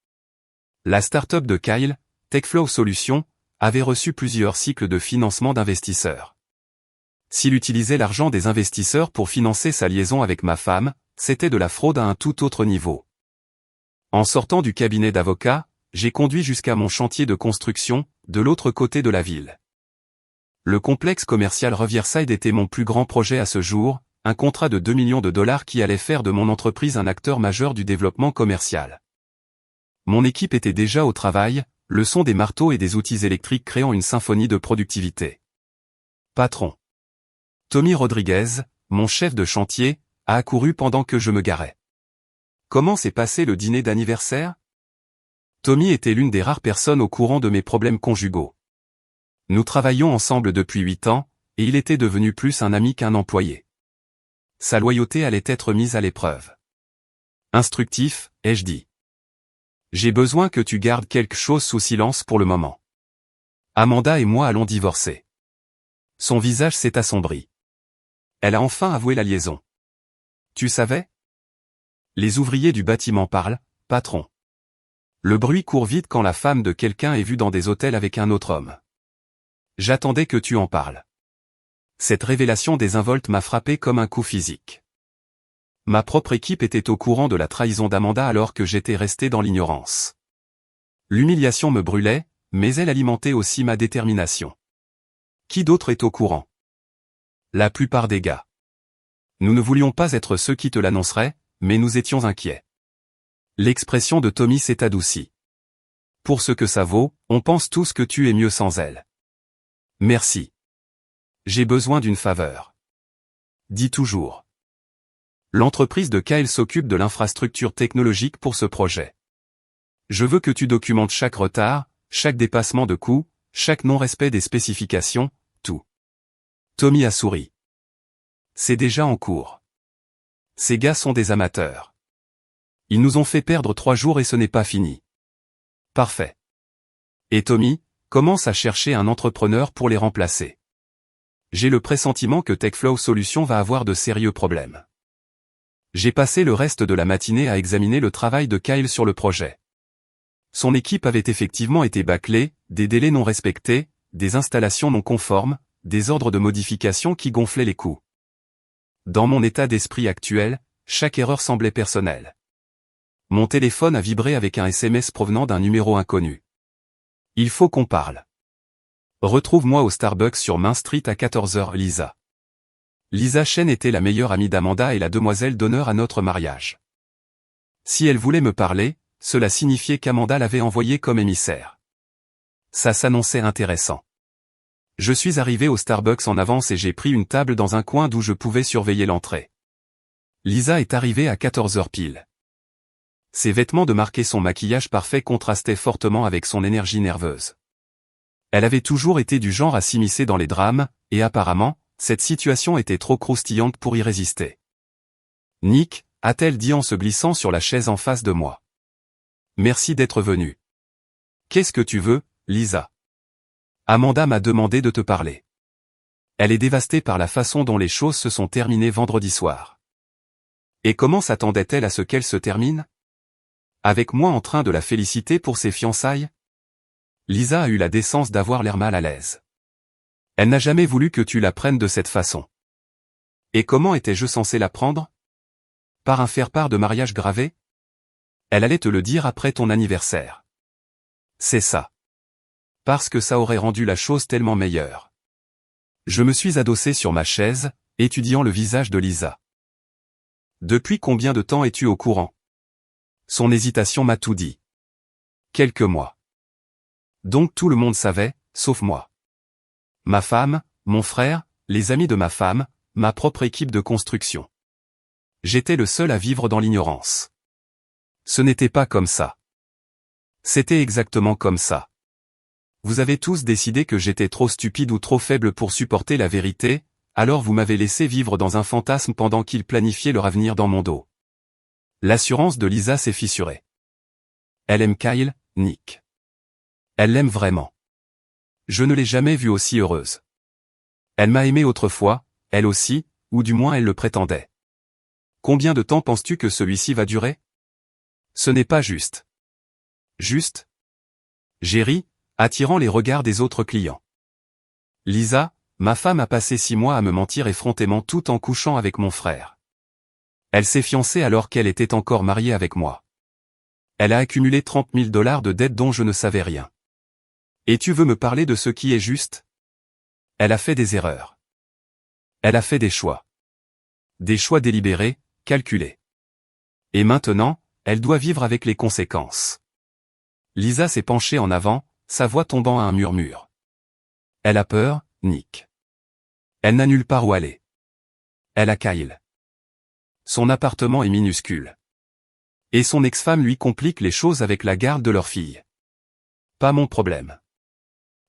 La start-up de Kyle, Techflow Solutions, avait reçu plusieurs cycles de financement d'investisseurs. S'il utilisait l'argent des investisseurs pour financer sa liaison avec ma femme, c'était de la fraude à un tout autre niveau. En sortant du cabinet d'avocat, j'ai conduit jusqu'à mon chantier de construction, de l'autre côté de la ville. Le complexe commercial Riverside était mon plus grand projet à ce jour, un contrat de 2 millions de dollars qui allait faire de mon entreprise un acteur majeur du développement commercial. Mon équipe était déjà au travail, le son des marteaux et des outils électriques créant une symphonie de productivité. Patron. Tommy Rodriguez, mon chef de chantier, a accouru pendant que je me garais. Comment s'est passé le dîner d'anniversaire? Tommy était l'une des rares personnes au courant de mes problèmes conjugaux. Nous travaillions ensemble depuis 8 ans, et il était devenu plus un ami qu'un employé. Sa loyauté allait être mise à l'épreuve. Instructif, ai-je dit. J'ai besoin que tu gardes quelque chose sous silence pour le moment. Amanda et moi allons divorcer. Son visage s'est assombri. Elle a enfin avoué la liaison. Tu savais? Les ouvriers du bâtiment parlent, patron. Le bruit court vite quand la femme de quelqu'un est vue dans des hôtels avec un autre homme. J'attendais que tu en parles. Cette révélation désinvolte m'a frappé comme un coup physique. Ma propre équipe était au courant de la trahison d'Amanda alors que j'étais resté dans l'ignorance. L'humiliation me brûlait, mais elle alimentait aussi ma détermination. Qui d'autre est au courant? La plupart des gars. Nous ne voulions pas être ceux qui te l'annonceraient, mais nous étions inquiets. L'expression de Tommy s'est adoucie. Pour ce que ça vaut, on pense tous que tu es mieux sans elle. Merci. J'ai besoin d'une faveur. Dis toujours. L'entreprise de Kyle s'occupe de l'infrastructure technologique pour ce projet. Je veux que tu documentes chaque retard, chaque dépassement de coût, chaque non-respect des spécifications, tout. Tommy a souri. C'est déjà en cours. Ces gars sont des amateurs. Ils nous ont fait perdre 3 jours et ce n'est pas fini. Parfait. Et Tommy, commence à chercher un entrepreneur pour les remplacer. J'ai le pressentiment que TechFlow Solutions va avoir de sérieux problèmes. J'ai passé le reste de la matinée à examiner le travail de Kyle sur le projet. Son équipe avait effectivement été bâclée, des délais non respectés, des installations non conformes, des ordres de modification qui gonflaient les coûts. Dans mon état d'esprit actuel, chaque erreur semblait personnelle. Mon téléphone a vibré avec un SMS provenant d'un numéro inconnu. Il faut qu'on parle. Retrouve-moi au Starbucks sur Main Street à 14h, Lisa. Lisa Chen était la meilleure amie d'Amanda et la demoiselle d'honneur à notre mariage. Si elle voulait me parler, cela signifiait qu'Amanda l'avait envoyée comme émissaire. Ça s'annonçait intéressant. Je suis arrivé au Starbucks en avance et j'ai pris une table dans un coin d'où je pouvais surveiller l'entrée. Lisa est arrivée à 14h pile. Ses vêtements de marque et son maquillage parfait contrastaient fortement avec son énergie nerveuse. Elle avait toujours été du genre à s'immiscer dans les drames, et apparemment, cette situation était trop croustillante pour y résister. Nick, a-t-elle dit en se glissant sur la chaise en face de moi. Merci d'être venu. Qu'est-ce que tu veux, Lisa? Amanda m'a demandé de te parler. Elle est dévastée par la façon dont les choses se sont terminées vendredi soir. Et comment s'attendait-elle à ce qu'elles se terminent? Avec moi en train de la féliciter pour ses fiançailles? Lisa a eu la décence d'avoir l'air mal à l'aise. Elle n'a jamais voulu que tu la prennes de cette façon. Et comment étais-je censé la prendre? Par un faire-part de mariage gravé? Elle allait te le dire après ton anniversaire. C'est ça. Parce que ça aurait rendu la chose tellement meilleure. Je me suis adossé sur ma chaise, étudiant le visage de Lisa. Depuis combien de temps es-tu au courant? Son hésitation m'a tout dit. Quelques mois. Donc tout le monde savait, sauf moi. Ma femme, mon frère, les amis de ma femme, ma propre équipe de construction. J'étais le seul à vivre dans l'ignorance. Ce n'était pas comme ça. C'était exactement comme ça. Vous avez tous décidé que j'étais trop stupide ou trop faible pour supporter la vérité, alors vous m'avez laissé vivre dans un fantasme pendant qu'ils planifiaient leur avenir dans mon dos. L'assurance de Lisa s'est fissurée. Elle aime Kyle, Nick. Elle l'aime vraiment. Je ne l'ai jamais vue aussi heureuse. Elle m'a aimé autrefois, elle aussi, ou du moins elle le prétendait. Combien de temps penses-tu que celui-ci va durer? Ce n'est pas juste. Juste? J'ai ri, attirant les regards des autres clients. Lisa, ma femme a passé 6 mois à me mentir effrontément tout en couchant avec mon frère. Elle s'est fiancée alors qu'elle était encore mariée avec moi. Elle a accumulé $30 000 de dettes dont je ne savais rien. Et tu veux me parler de ce qui est juste? Elle a fait des erreurs. Elle a fait des choix. Des choix délibérés, calculés. Et maintenant, elle doit vivre avec les conséquences. Lisa s'est penchée en avant, sa voix tombant à un murmure. Elle a peur, Nick. Elle n'a nulle part où aller. Elle a Kyle. Son appartement est minuscule. Et son ex-femme lui complique les choses avec la garde de leur fille. Pas mon problème.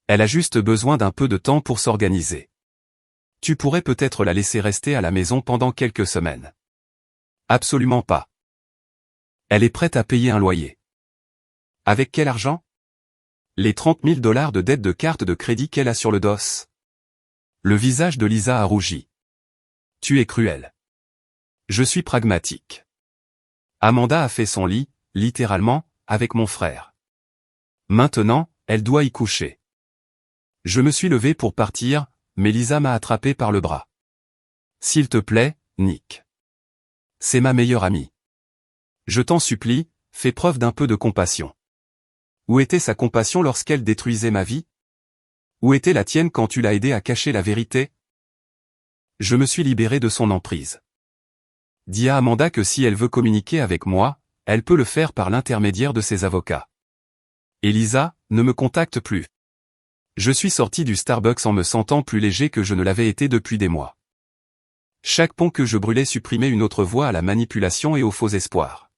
Elle a juste besoin d'un peu de temps pour s'organiser. Tu pourrais peut-être la laisser rester à la maison pendant quelques semaines. Absolument pas. Elle est prête à payer un loyer. Avec quel argent? Les 30 000 $ de dette de carte de crédit qu'elle a sur le dos. Le visage de Lisa a rougi. Tu es cruel. Je suis pragmatique. Amanda a fait son lit, littéralement, avec mon frère. Maintenant, elle doit y coucher. Je me suis levé pour partir, mais Lisa m'a attrapé par le bras. S'il te plaît, Nick. C'est ma meilleure amie. Je t'en supplie, fais preuve d'un peu de compassion. Où était sa compassion lorsqu'elle détruisait ma vie? Où était la tienne quand tu l'as aidée à cacher la vérité? Je me suis libéré de son emprise. Dis à Amanda que si elle veut communiquer avec moi, elle peut le faire par l'intermédiaire de ses avocats. Elisa, ne me contacte plus. Je suis sorti du Starbucks en me sentant plus léger que je ne l'avais été depuis des mois. Chaque pont que je brûlais supprimait une autre voie à la manipulation et aux faux espoirs.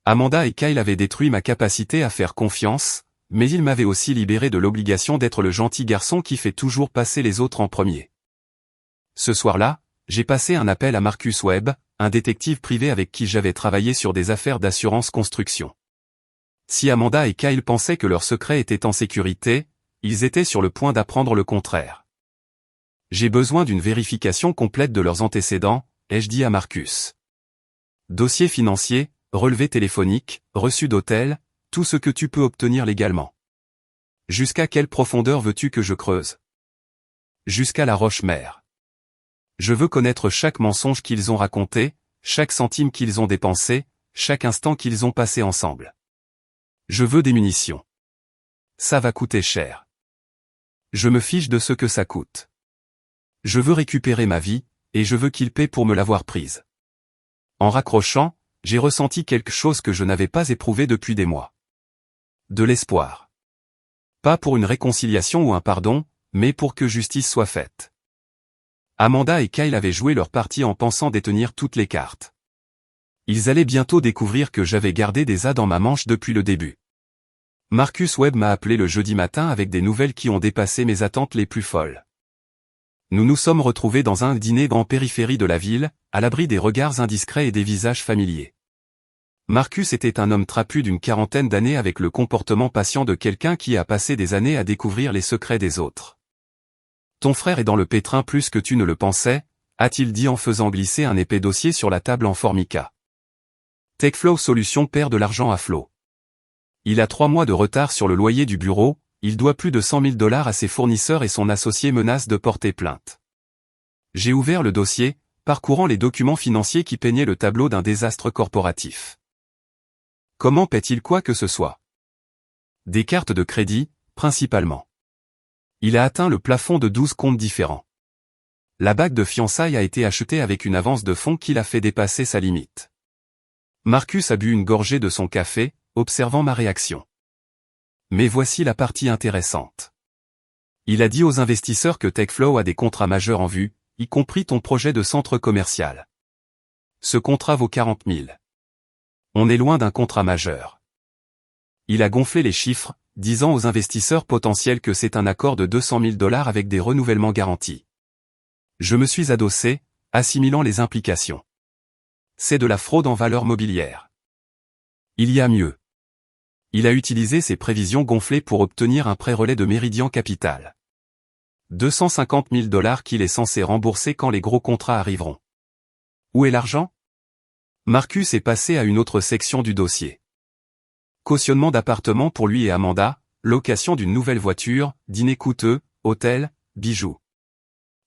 Amanda et Kyle avaient détruit ma capacité à faire confiance, mais ils m'avaient aussi libéré de l'obligation d'être le gentil garçon qui fait toujours passer les autres en premier. Ce soir-là, j'ai passé un appel à Marcus Webb, un détective privé avec qui j'avais travaillé sur des affaires d'assurance construction. Si Amanda et Kyle pensaient que leur secret était en sécurité, ils étaient sur le point d'apprendre le contraire. J'ai besoin d'une vérification complète de leurs antécédents, ai-je dit à Marcus. Dossier financier, relevé téléphonique, reçu d'hôtel, tout ce que tu peux obtenir légalement. Jusqu'à quelle profondeur veux-tu que je creuse? Jusqu'à la roche-mère. Je veux connaître chaque mensonge qu'ils ont raconté, chaque centime qu'ils ont dépensé, chaque instant qu'ils ont passé ensemble. Je veux des munitions. Ça va coûter cher. Je me fiche de ce que ça coûte. Je veux récupérer ma vie, et je veux qu'ils paient pour me l'avoir prise. En raccrochant, j'ai ressenti quelque chose que je n'avais pas éprouvé depuis des mois. De l'espoir. Pas pour une réconciliation ou un pardon, mais pour que justice soit faite. Amanda et Kyle avaient joué leur partie en pensant détenir toutes les cartes. Ils allaient bientôt découvrir que j'avais gardé des as dans ma manche depuis le début. Marcus Webb m'a appelé le jeudi matin avec des nouvelles qui ont dépassé mes attentes les plus folles. Nous nous sommes retrouvés dans un dîner en périphérie de la ville, à l'abri des regards indiscrets et des visages familiers. Marcus était un homme trapu d'une quarantaine d'années avec le comportement patient de quelqu'un qui a passé des années à découvrir les secrets des autres. Ton frère est dans le pétrin plus que tu ne le pensais, a-t-il dit en faisant glisser un épais dossier sur la table en formica. TechFlow Solutions perd de l'argent à flot. Il a 3 mois de retard sur le loyer du bureau, il doit plus de 100 000 $ à ses fournisseurs et son associé menace de porter plainte. J'ai ouvert le dossier, parcourant les documents financiers qui peignaient le tableau d'un désastre corporatif. Comment paie-t-il quoi que ce soit? Des cartes de crédit, principalement. Il a atteint le plafond de 12 comptes différents. La bague de fiançailles a été achetée avec une avance de fonds qui l'a fait dépasser sa limite. Marcus a bu une gorgée de son café, observant ma réaction. Mais voici la partie intéressante. Il a dit aux investisseurs que TechFlow a des contrats majeurs en vue, y compris ton projet de centre commercial. Ce contrat vaut 40 000. On est loin d'un contrat majeur. Il a gonflé les chiffres, disant aux investisseurs potentiels que c'est un accord de 200 000 $ avec des renouvellements garantis. Je me suis adossé, assimilant les implications. C'est de la fraude en valeur mobilière. Il y a mieux. Il a utilisé ses prévisions gonflées pour obtenir un prêt relais de Meridian Capital. 250 000 $ qu'il est censé rembourser quand les gros contrats arriveront. Où est l'argent? Marcus est passé à une autre section du dossier. Cautionnement d'appartement pour lui et Amanda, location d'une nouvelle voiture, dîner coûteux, hôtel, bijoux.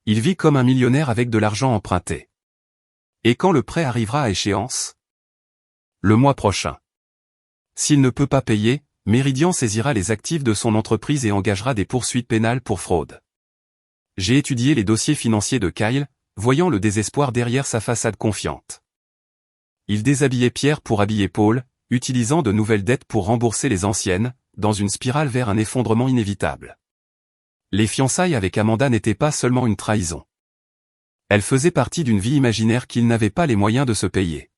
Il vit comme un millionnaire avec de l'argent emprunté. Et quand le prêt arrivera à échéance? Le mois prochain. S'il ne peut pas payer, Meridian saisira les actifs de son entreprise et engagera des poursuites pénales pour fraude. J'ai étudié les dossiers financiers de Kyle, voyant le désespoir derrière sa façade confiante. Il déshabillait Pierre pour habiller Paul, utilisant de nouvelles dettes pour rembourser les anciennes, dans une spirale vers un effondrement inévitable. Les fiançailles avec Amanda n'étaient pas seulement une trahison. Elles faisaient partie d'une vie imaginaire qu'il n'avait pas les moyens de se payer.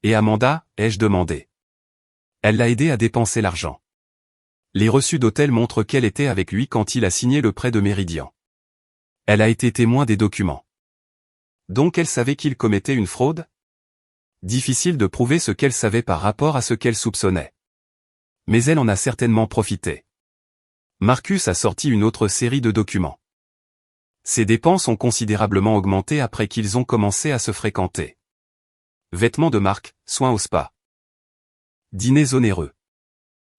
Et Amanda, ai-je demandé. Elle l'a aidé à dépenser l'argent. Les reçus d'hôtel montrent qu'elle était avec lui quand il a signé le prêt de Meridian. Elle a été témoin des documents. Donc elle savait qu'il commettait une fraude? Difficile de prouver ce qu'elle savait par rapport à ce qu'elle soupçonnait. Mais elle en a certainement profité. Marcus a sorti une autre série de documents. Ses dépenses ont considérablement augmenté après qu'ils ont commencé à se fréquenter. Vêtements de marque, soins au spa. Dîners onéreux.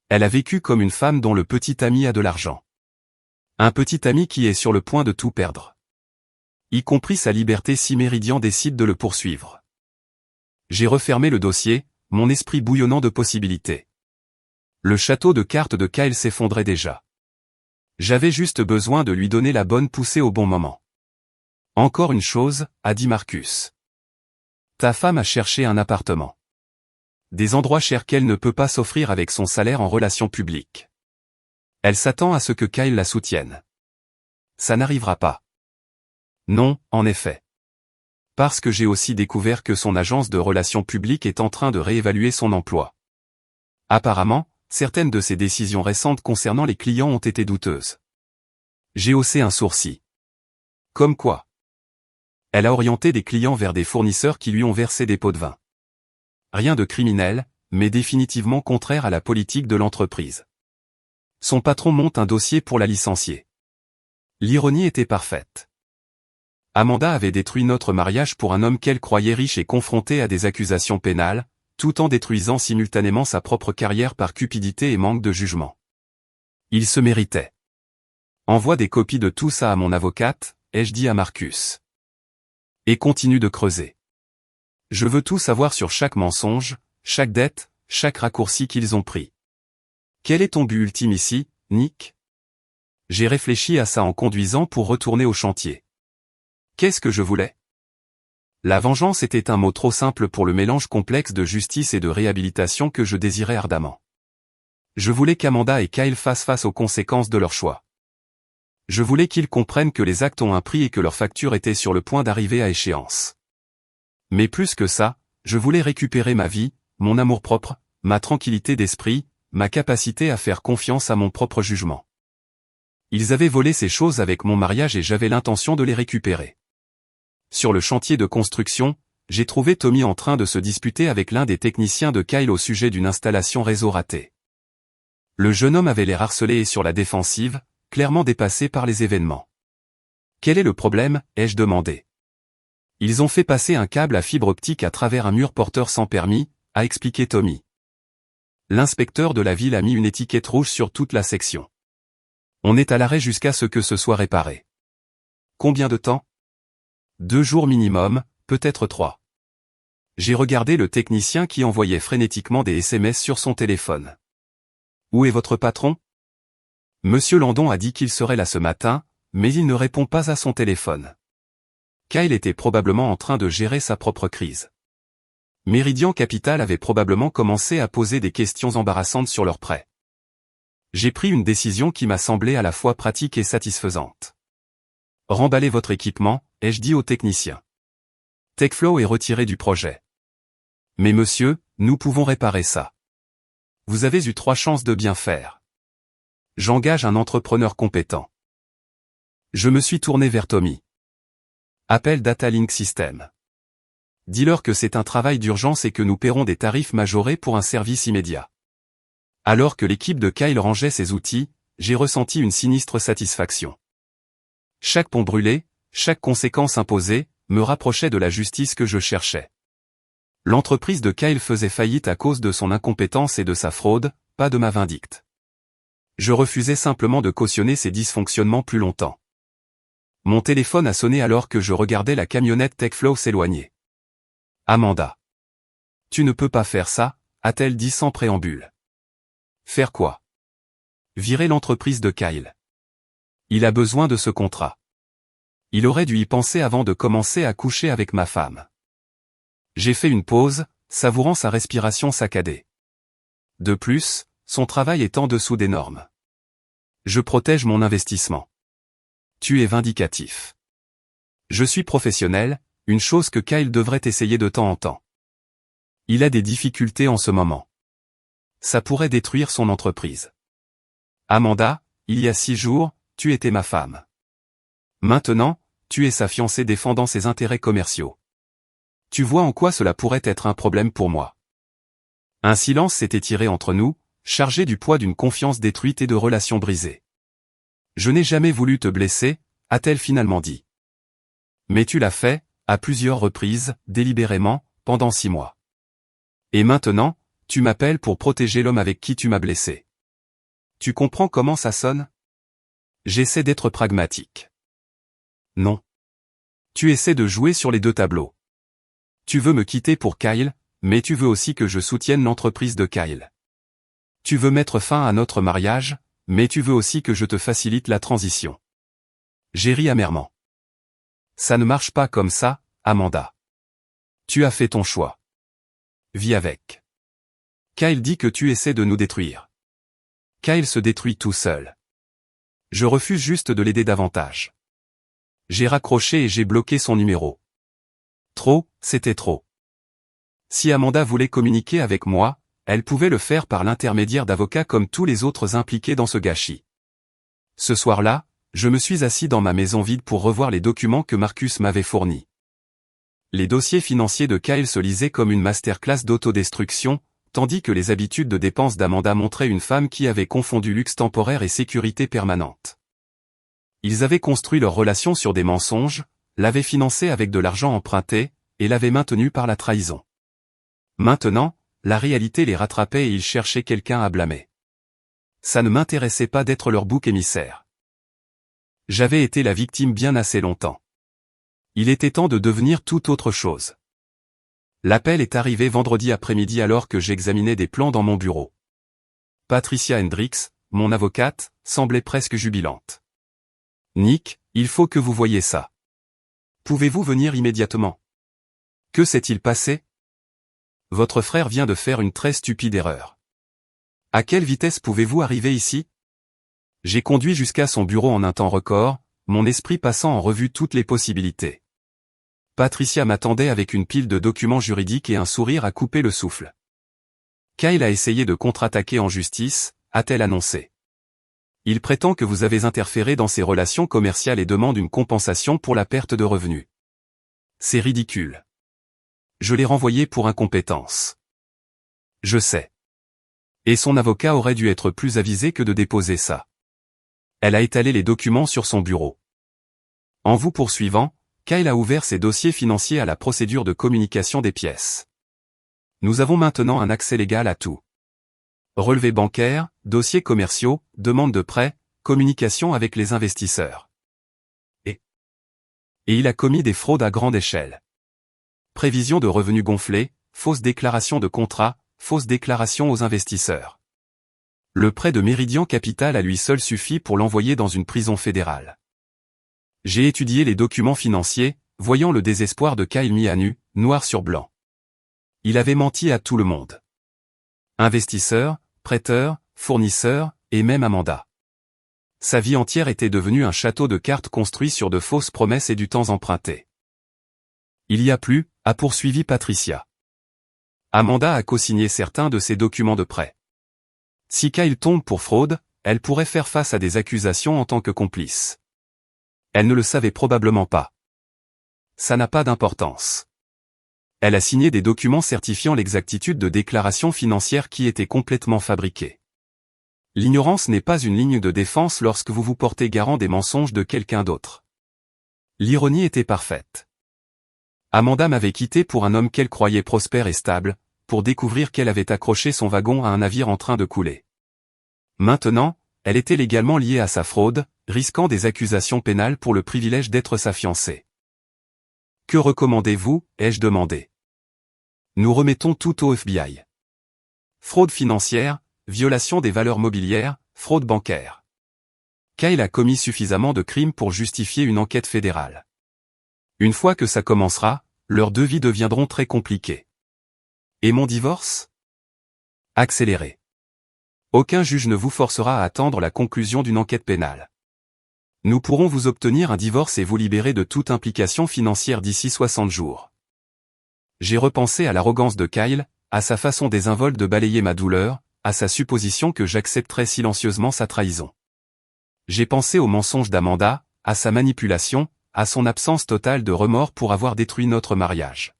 Elle a vécu comme une femme dont le petit ami a de l'argent. Un petit ami qui est sur le point de tout perdre. Y compris sa liberté si Meridian décide de le poursuivre. J'ai refermé le dossier, mon esprit bouillonnant de possibilités. Le château de cartes de Kyle s'effondrait déjà. J'avais juste besoin de lui donner la bonne poussée au bon moment. Encore une chose, a dit Marcus. Ta femme a cherché un appartement. Des endroits chers qu'elle ne peut pas s'offrir avec son salaire en relations publiques. Elle s'attend à ce que Kyle la soutienne. Ça n'arrivera pas. Non, en effet. Parce que j'ai aussi découvert que son agence de relations publiques est en train de réévaluer son emploi. Apparemment, certaines de ses décisions récentes concernant les clients ont été douteuses. J'ai haussé un sourcil. Comme quoi? Elle a orienté des clients vers des fournisseurs qui lui ont versé des pots de vin. Rien de criminel, mais définitivement contraire à la politique de l'entreprise. Son patron monte un dossier pour la licencier. L'ironie était parfaite. Amanda avait détruit notre mariage pour un homme qu'elle croyait riche et confronté à des accusations pénales, tout en détruisant simultanément sa propre carrière par cupidité et manque de jugement. Il se méritait. Envoie des copies de tout ça à mon avocate, ai-je dit à Marcus. Et continue de creuser. Je veux tout savoir sur chaque mensonge, chaque dette, chaque raccourci qu'ils ont pris. Quel est ton but ultime ici, Nick? J'ai réfléchi à ça en conduisant pour retourner au chantier. Qu'est-ce que je voulais? La vengeance était un mot trop simple pour le mélange complexe de justice et de réhabilitation que je désirais ardemment. Je voulais qu'Amanda et Kyle fassent face aux conséquences de leur choix. Je voulais qu'ils comprennent que les actes ont un prix et que leur facture était sur le point d'arriver à échéance. Mais plus que ça, je voulais récupérer ma vie, mon amour-propre, ma tranquillité d'esprit, ma capacité à faire confiance à mon propre jugement. Ils avaient volé ces choses avec mon mariage et j'avais l'intention de les récupérer. Sur le chantier de construction, j'ai trouvé Tommy en train de se disputer avec l'un des techniciens de Kyle au sujet d'une installation réseau ratée. Le jeune homme avait l'air harcelé et sur la défensive, clairement dépassé par les événements. Quel est le problème, ai-je demandé. Ils ont fait passer un câble à fibre optique à travers un mur porteur sans permis, a expliqué Tommy. L'inspecteur de la ville a mis une étiquette rouge sur toute la section. On est à l'arrêt jusqu'à ce que ce soit réparé. Combien de temps? 2 jours minimum, peut-être 3. J'ai regardé le technicien qui envoyait frénétiquement des SMS sur son téléphone. Où est votre patron? Monsieur Landon a dit qu'il serait là ce matin, mais il ne répond pas à son téléphone. Kyle était probablement en train de gérer sa propre crise. Meridian Capital avait probablement commencé à poser des questions embarrassantes sur leur prêt. J'ai pris une décision qui m'a semblé à la fois pratique et satisfaisante. Remballez votre équipement, ai-je dit au technicien. Techflow est retiré du projet. Mais monsieur, nous pouvons réparer ça. Vous avez eu 3 chances de bien faire. J'engage un entrepreneur compétent. Je me suis tourné vers Tommy. Appelle Datalink System. Dis-leur que c'est un travail d'urgence et que nous paierons des tarifs majorés pour un service immédiat. Alors que l'équipe de Kyle rangeait ses outils, j'ai ressenti une sinistre satisfaction. Chaque pont brûlé, chaque conséquence imposée, me rapprochait de la justice que je cherchais. L'entreprise de Kyle faisait faillite à cause de son incompétence et de sa fraude, pas de ma vindicte. Je refusais simplement de cautionner ces dysfonctionnements plus longtemps. Mon téléphone a sonné alors que je regardais la camionnette Techflow s'éloigner. Amanda. Tu ne peux pas faire ça, a-t-elle dit sans préambule. Faire quoi? Virer l'entreprise de Kyle. Il a besoin de ce contrat. Il aurait dû y penser avant de commencer à coucher avec ma femme. J'ai fait une pause, savourant sa respiration saccadée. De plus, son travail est en dessous des normes. Je protège mon investissement. Tu es vindicatif. Je suis professionnel, une chose que Kyle devrait essayer de temps en temps. Il a des difficultés en ce moment. Ça pourrait détruire son entreprise. Amanda, il y a 6 jours, tu étais ma femme. Maintenant, tu es sa fiancée défendant ses intérêts commerciaux. Tu vois en quoi cela pourrait être un problème pour moi. Un silence s'est étiré entre nous, chargé du poids d'une confiance détruite et de relations brisées. Je n'ai jamais voulu te blesser, a-t-elle finalement dit. Mais tu l'as fait, à plusieurs reprises, délibérément, pendant 6 mois. Et maintenant, tu m'appelles pour protéger l'homme avec qui tu m'as blessé. Tu comprends comment ça sonne? J'essaie d'être pragmatique. Non. Tu essaies de jouer sur les deux tableaux. Tu veux me quitter pour Kyle, mais tu veux aussi que je soutienne l'entreprise de Kyle. Tu veux mettre fin à notre mariage, mais tu veux aussi que je te facilite la transition. J'ai ri amèrement. Ça ne marche pas comme ça, Amanda. Tu as fait ton choix. Vis avec. Kyle dit que tu essaies de nous détruire. Kyle se détruit tout seul. Je refuse juste de l'aider davantage. J'ai raccroché et j'ai bloqué son numéro. Trop, c'était trop. Si Amanda voulait communiquer avec moi, elle pouvait le faire par l'intermédiaire d'avocats comme tous les autres impliqués dans ce gâchis. Ce soir-là, je me suis assis dans ma maison vide pour revoir les documents que Marcus m'avait fournis. Les dossiers financiers de Kyle se lisaient comme une masterclass d'autodestruction, tandis que les habitudes de dépenses d'Amanda montraient une femme qui avait confondu luxe temporaire et sécurité permanente. Ils avaient construit leur relation sur des mensonges, l'avaient financée avec de l'argent emprunté, et l'avaient maintenue par la trahison. Maintenant, la réalité les rattrapait et ils cherchaient quelqu'un à blâmer. Ça ne m'intéressait pas d'être leur bouc émissaire. J'avais été la victime bien assez longtemps. Il était temps de devenir tout autre chose. L'appel est arrivé vendredi après-midi alors que j'examinais des plans dans mon bureau. Patricia Hendricks, mon avocate, semblait presque jubilante. Nick, il faut que vous voyiez ça. Pouvez-vous venir immédiatement? Que s'est-il passé? Votre frère vient de faire une très stupide erreur. À quelle vitesse pouvez-vous arriver ici? J'ai conduit jusqu'à son bureau en un temps record, mon esprit passant en revue toutes les possibilités. Patricia m'attendait avec une pile de documents juridiques et un sourire à couper le souffle. Kyle a essayé de contre-attaquer en justice, a-t-elle annoncé. Il prétend que vous avez interféré dans ses relations commerciales et demande une compensation pour la perte de revenus. C'est ridicule. Je l'ai renvoyé pour incompétence. Je sais. Et son avocat aurait dû être plus avisé que de déposer ça. Elle a étalé les documents sur son bureau. En vous poursuivant, Kyle a ouvert ses dossiers financiers à la procédure de communication des pièces. Nous avons maintenant un accès légal à tout. Relevés bancaires, dossiers commerciaux, demandes de prêts, communication avec les investisseurs. Et il a commis des fraudes à grande échelle. Prévision de revenus gonflés, fausses déclarations de contrats, fausses déclarations aux investisseurs. Le prêt de Meridian Capital à lui seul suffit pour l'envoyer dans une prison fédérale. J'ai étudié les documents financiers, voyant le désespoir de Kyle mis à nu, noir sur blanc. Il avait menti à tout le monde. Investisseurs, prêteurs, fournisseurs, et même Amanda. Sa vie entière était devenue un château de cartes construit sur de fausses promesses et du temps emprunté. Il y a plus, a poursuivi Patricia. Amanda a co-signé certains de ces documents de prêt. Si Kyle tombe pour fraude, elle pourrait faire face à des accusations en tant que complice. Elle ne le savait probablement pas. Ça n'a pas d'importance. Elle a signé des documents certifiant l'exactitude de déclarations financières qui étaient complètement fabriquées. L'ignorance n'est pas une ligne de défense lorsque vous vous portez garant des mensonges de quelqu'un d'autre. L'ironie était parfaite. Amanda m'avait quitté pour un homme qu'elle croyait prospère et stable, pour découvrir qu'elle avait accroché son wagon à un navire en train de couler. Maintenant, elle était légalement liée à sa fraude, risquant des accusations pénales pour le privilège d'être sa fiancée. Que recommandez-vous, ai-je demandé. Nous remettons tout au FBI. Fraude financière, violation des valeurs mobilières, fraude bancaire. Kyle a commis suffisamment de crimes pour justifier une enquête fédérale. Une fois que ça commencera, leurs deux vies deviendront très compliquées. Et mon divorce? Accéléré. Aucun juge ne vous forcera à attendre la conclusion d'une enquête pénale. Nous pourrons vous obtenir un divorce et vous libérer de toute implication financière d'ici 60 jours. J'ai repensé à l'arrogance de Kyle, à sa façon désinvolte de balayer ma douleur, à sa supposition que j'accepterais silencieusement sa trahison. J'ai pensé au mensonge d'Amanda, à sa manipulation, à son absence totale de remords pour avoir détruit notre mariage.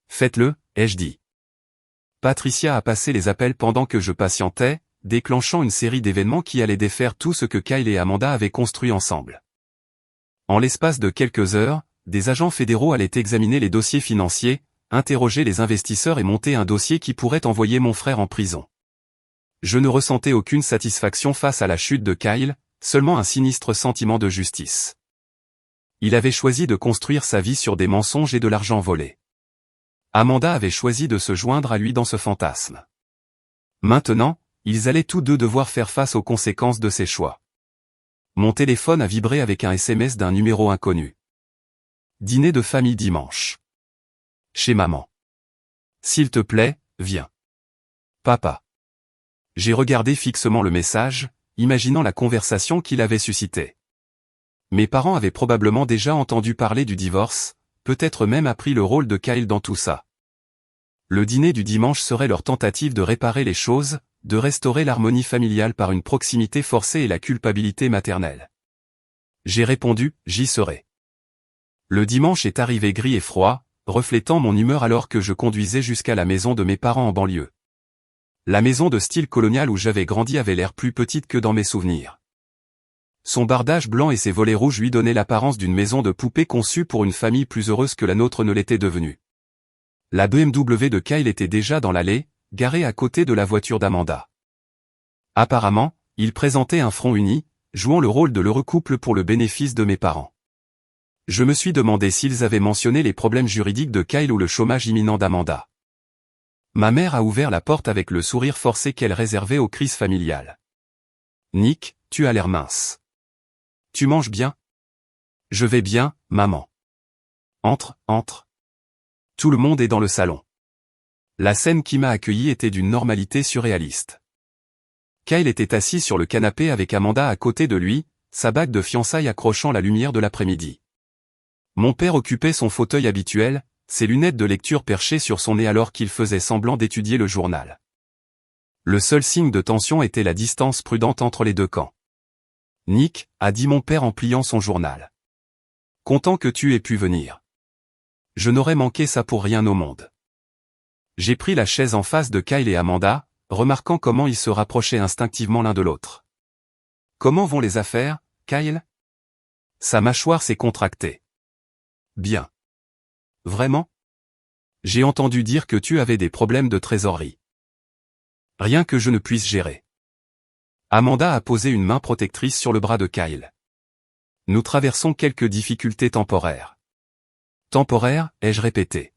Faites-le, ai-je dit. Patricia a passé les appels pendant que je patientais, déclenchant une série d'événements qui allaient défaire tout ce que Kyle et Amanda avaient construit ensemble. En l'espace de quelques heures, des agents fédéraux allaient examiner les dossiers financiers, interroger les investisseurs et monter un dossier qui pourrait envoyer mon frère en prison. Je ne ressentais aucune satisfaction face à la chute de Kyle, seulement un sinistre sentiment de justice. Il avait choisi de construire sa vie sur des mensonges et de l'argent volé. Amanda avait choisi de se joindre à lui dans ce fantasme. Maintenant, ils allaient tous deux devoir faire face aux conséquences de ces choix. Mon téléphone a vibré avec un SMS d'un numéro inconnu. Dîner de famille dimanche. Chez maman. S'il te plaît, viens. Papa. J'ai regardé fixement le message, imaginant la conversation qu'il avait suscitée. Mes parents avaient probablement déjà entendu parler du divorce, peut-être même appris le rôle de Kyle dans tout ça. Le dîner du dimanche serait leur tentative de réparer les choses, de restaurer l'harmonie familiale par une proximité forcée et la culpabilité maternelle. J'ai répondu, j'y serai. Le dimanche est arrivé gris et froid, reflétant mon humeur alors que je conduisais jusqu'à la maison de mes parents en banlieue. La maison de style colonial où j'avais grandi avait l'air plus petite que dans mes souvenirs. Son bardage blanc et ses volets rouges lui donnaient l'apparence d'une maison de poupée conçue pour une famille plus heureuse que la nôtre ne l'était devenue. La BMW de Kyle était déjà dans l'allée, garée à côté de la voiture d'Amanda. Apparemment, il présentait un front uni, jouant le rôle de l'heureux couple pour le bénéfice de mes parents. Je me suis demandé s'ils avaient mentionné les problèmes juridiques de Kyle ou le chômage imminent d'Amanda. Ma mère a ouvert la porte avec le sourire forcé qu'elle réservait aux crises familiales. « Nick, tu as l'air mince. Tu manges bien? » « Je vais bien, maman. »« Entre, entre. » Tout le monde est dans le salon. La scène qui m'a accueilli était d'une normalité surréaliste. Kyle était assis sur le canapé avec Amanda à côté de lui, sa bague de fiançailles accrochant la lumière de l'après-midi. Mon père occupait son fauteuil habituel, ses lunettes de lecture perchées sur son nez alors qu'il faisait semblant d'étudier le journal. Le seul signe de tension était la distance prudente entre les deux camps. « Nick » a dit mon père en pliant son journal. « Content que tu aies pu venir. Je n'aurais manqué ça pour rien au monde. » J'ai pris la chaise en face de Kyle et Amanda, remarquant comment ils se rapprochaient instinctivement l'un de l'autre. « Comment vont les affaires, Kyle ?» Sa mâchoire s'est contractée. « Bien. »« Vraiment ? J'ai entendu dire que tu avais des problèmes de trésorerie. » »« Rien que je ne puisse gérer. » Amanda a posé une main protectrice sur le bras de Kyle. « Nous traversons quelques difficultés temporaires. » « Temporaires, ai-je répété.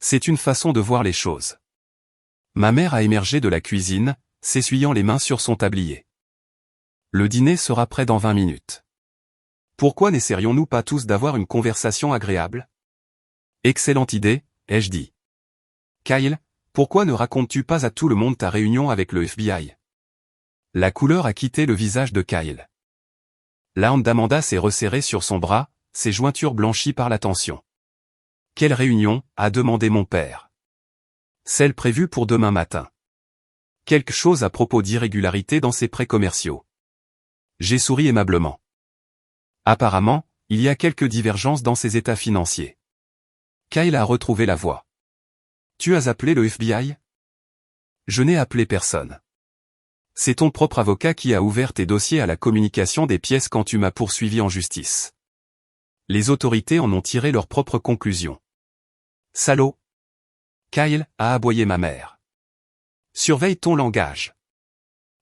C'est une façon de voir les choses. Ma mère a émergé de la cuisine, s'essuyant les mains sur son tablier. Le dîner sera prêt dans 20 minutes. Pourquoi n'essaierions-nous pas tous d'avoir une conversation agréable? Excellente idée, ai-je dit. Kyle, pourquoi ne racontes-tu pas à tout le monde ta réunion avec le FBI? La couleur a quitté le visage de Kyle. La hanche d'Amanda s'est resserrée sur son bras, ses jointures blanchies par la tension. Quelle réunion, a demandé mon père. Celle prévue pour demain matin. Quelque chose à propos d'irrégularité dans ses prêts commerciaux. J'ai souri aimablement. Apparemment, il y a quelques divergences dans ses états financiers. Kyle a retrouvé la voix. Tu as appelé le FBI? Je n'ai appelé personne. C'est ton propre avocat qui a ouvert tes dossiers à la communication des pièces quand tu m'as poursuivi en justice. Les autorités en ont tiré leurs propres conclusions. Salaud! Kyle, a aboyé ma mère. Surveille ton langage.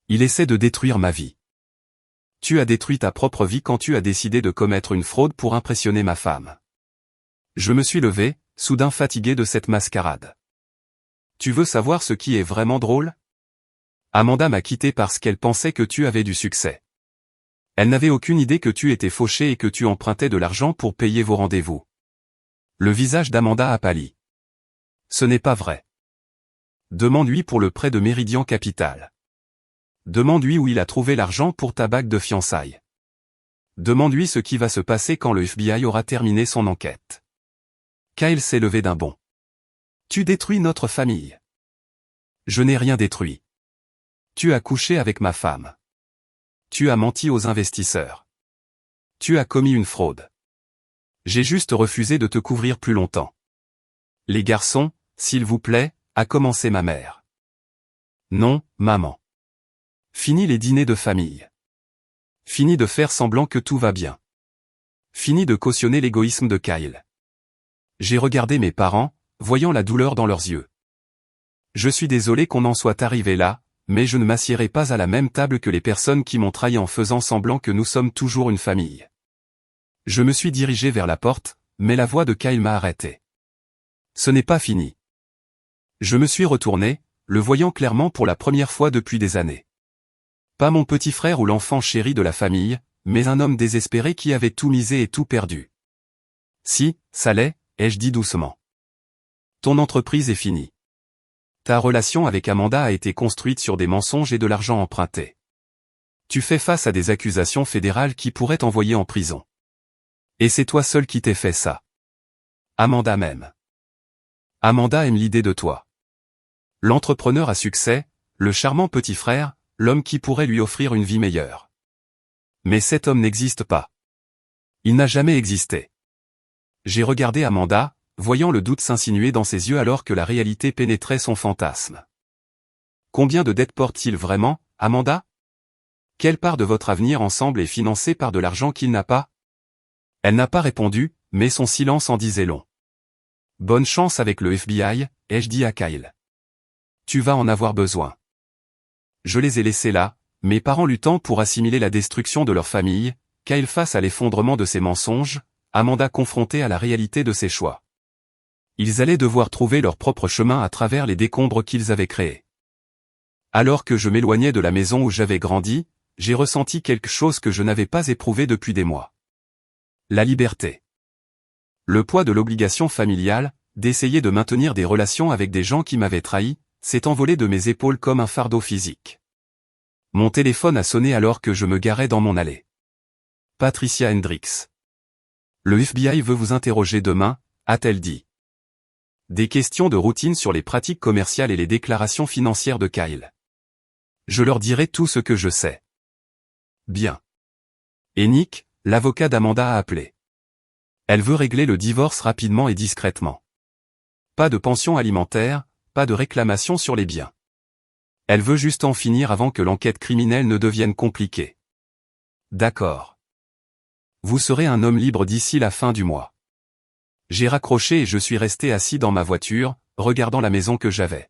Il essaie de détruire ma vie. Tu as détruit ta propre vie quand tu as décidé de commettre une fraude pour impressionner ma femme. Je me suis levé, soudain fatigué de cette mascarade. Tu veux savoir ce qui est vraiment drôle? Amanda m'a quitté parce qu'elle pensait que tu avais du succès. Elle n'avait aucune idée que tu étais fauché et que tu empruntais de l'argent pour payer vos rendez-vous. Le visage d'Amanda a pâli. Ce n'est pas vrai. Demande-lui pour le prêt de Meridian Capital. Demande-lui où il a trouvé l'argent pour ta bague de fiançailles. Demande-lui ce qui va se passer quand le FBI aura terminé son enquête. Kyle s'est levé d'un bond. Tu détruis notre famille. Je n'ai rien détruit. Tu as couché avec ma femme. Tu as menti aux investisseurs. Tu as commis une fraude. J'ai juste refusé de te couvrir plus longtemps. Les garçons, s'il vous plaît, a commencé ma mère. Non, maman. Fini les dîners de famille. Fini de faire semblant que tout va bien. Fini de cautionner l'égoïsme de Kyle. J'ai regardé mes parents, voyant la douleur dans leurs yeux. Je suis désolé qu'on en soit arrivé là, mais je ne m'assiérai pas à la même table que les personnes qui m'ont trahi en faisant semblant que nous sommes toujours une famille. Je me suis dirigé vers la porte, mais la voix de Kyle m'a arrêté. Ce n'est pas fini. Je me suis retourné, le voyant clairement pour la première fois depuis des années. Pas mon petit frère ou l'enfant chéri de la famille, mais un homme désespéré qui avait tout misé et tout perdu. Si, ça l'est, ai-je dit doucement. Ton entreprise est finie. Ta relation avec Amanda a été construite sur des mensonges et de l'argent emprunté. Tu fais face à des accusations fédérales qui pourraient t'envoyer en prison. Et c'est toi seul qui t'es fait ça. Amanda m'aime. Amanda aime l'idée de toi. L'entrepreneur à succès, le charmant petit frère, l'homme qui pourrait lui offrir une vie meilleure. Mais cet homme n'existe pas. Il n'a jamais existé. J'ai regardé Amanda, voyant le doute s'insinuer dans ses yeux alors que la réalité pénétrait son fantasme. Combien de dettes porte-t-il vraiment, Amanda? Quelle part de votre avenir ensemble est financée par de l'argent qu'il n'a pas? Elle n'a pas répondu, mais son silence en disait long. Bonne chance avec le FBI, ai-je dit à Kyle. Tu vas en avoir besoin. Je les ai laissés là, mes parents luttant pour assimiler la destruction de leur famille, Kyle face à l'effondrement de ses mensonges, Amanda confrontée à la réalité de ses choix. Ils allaient devoir trouver leur propre chemin à travers les décombres qu'ils avaient créés. Alors que je m'éloignais de la maison où j'avais grandi, j'ai ressenti quelque chose que je n'avais pas éprouvé depuis des mois. La liberté. Le poids de l'obligation familiale, d'essayer de maintenir des relations avec des gens qui m'avaient trahi, s'est envolé de mes épaules comme un fardeau physique. Mon téléphone a sonné alors que je me garais dans mon allée. Patricia Hendricks. Le FBI veut vous interroger demain, a-t-elle dit. Des questions de routine sur les pratiques commerciales et les déclarations financières de Kyle. Je leur dirai tout ce que je sais. Bien. Et Nick, l'avocat d'Amanda a appelé. Elle veut régler le divorce rapidement et discrètement. Pas de pension alimentaire, pas de réclamation sur les biens. Elle veut juste en finir avant que l'enquête criminelle ne devienne compliquée. D'accord. Vous serez un homme libre d'ici la fin du mois. J'ai raccroché et je suis resté assis dans ma voiture, regardant la maison que j'avais.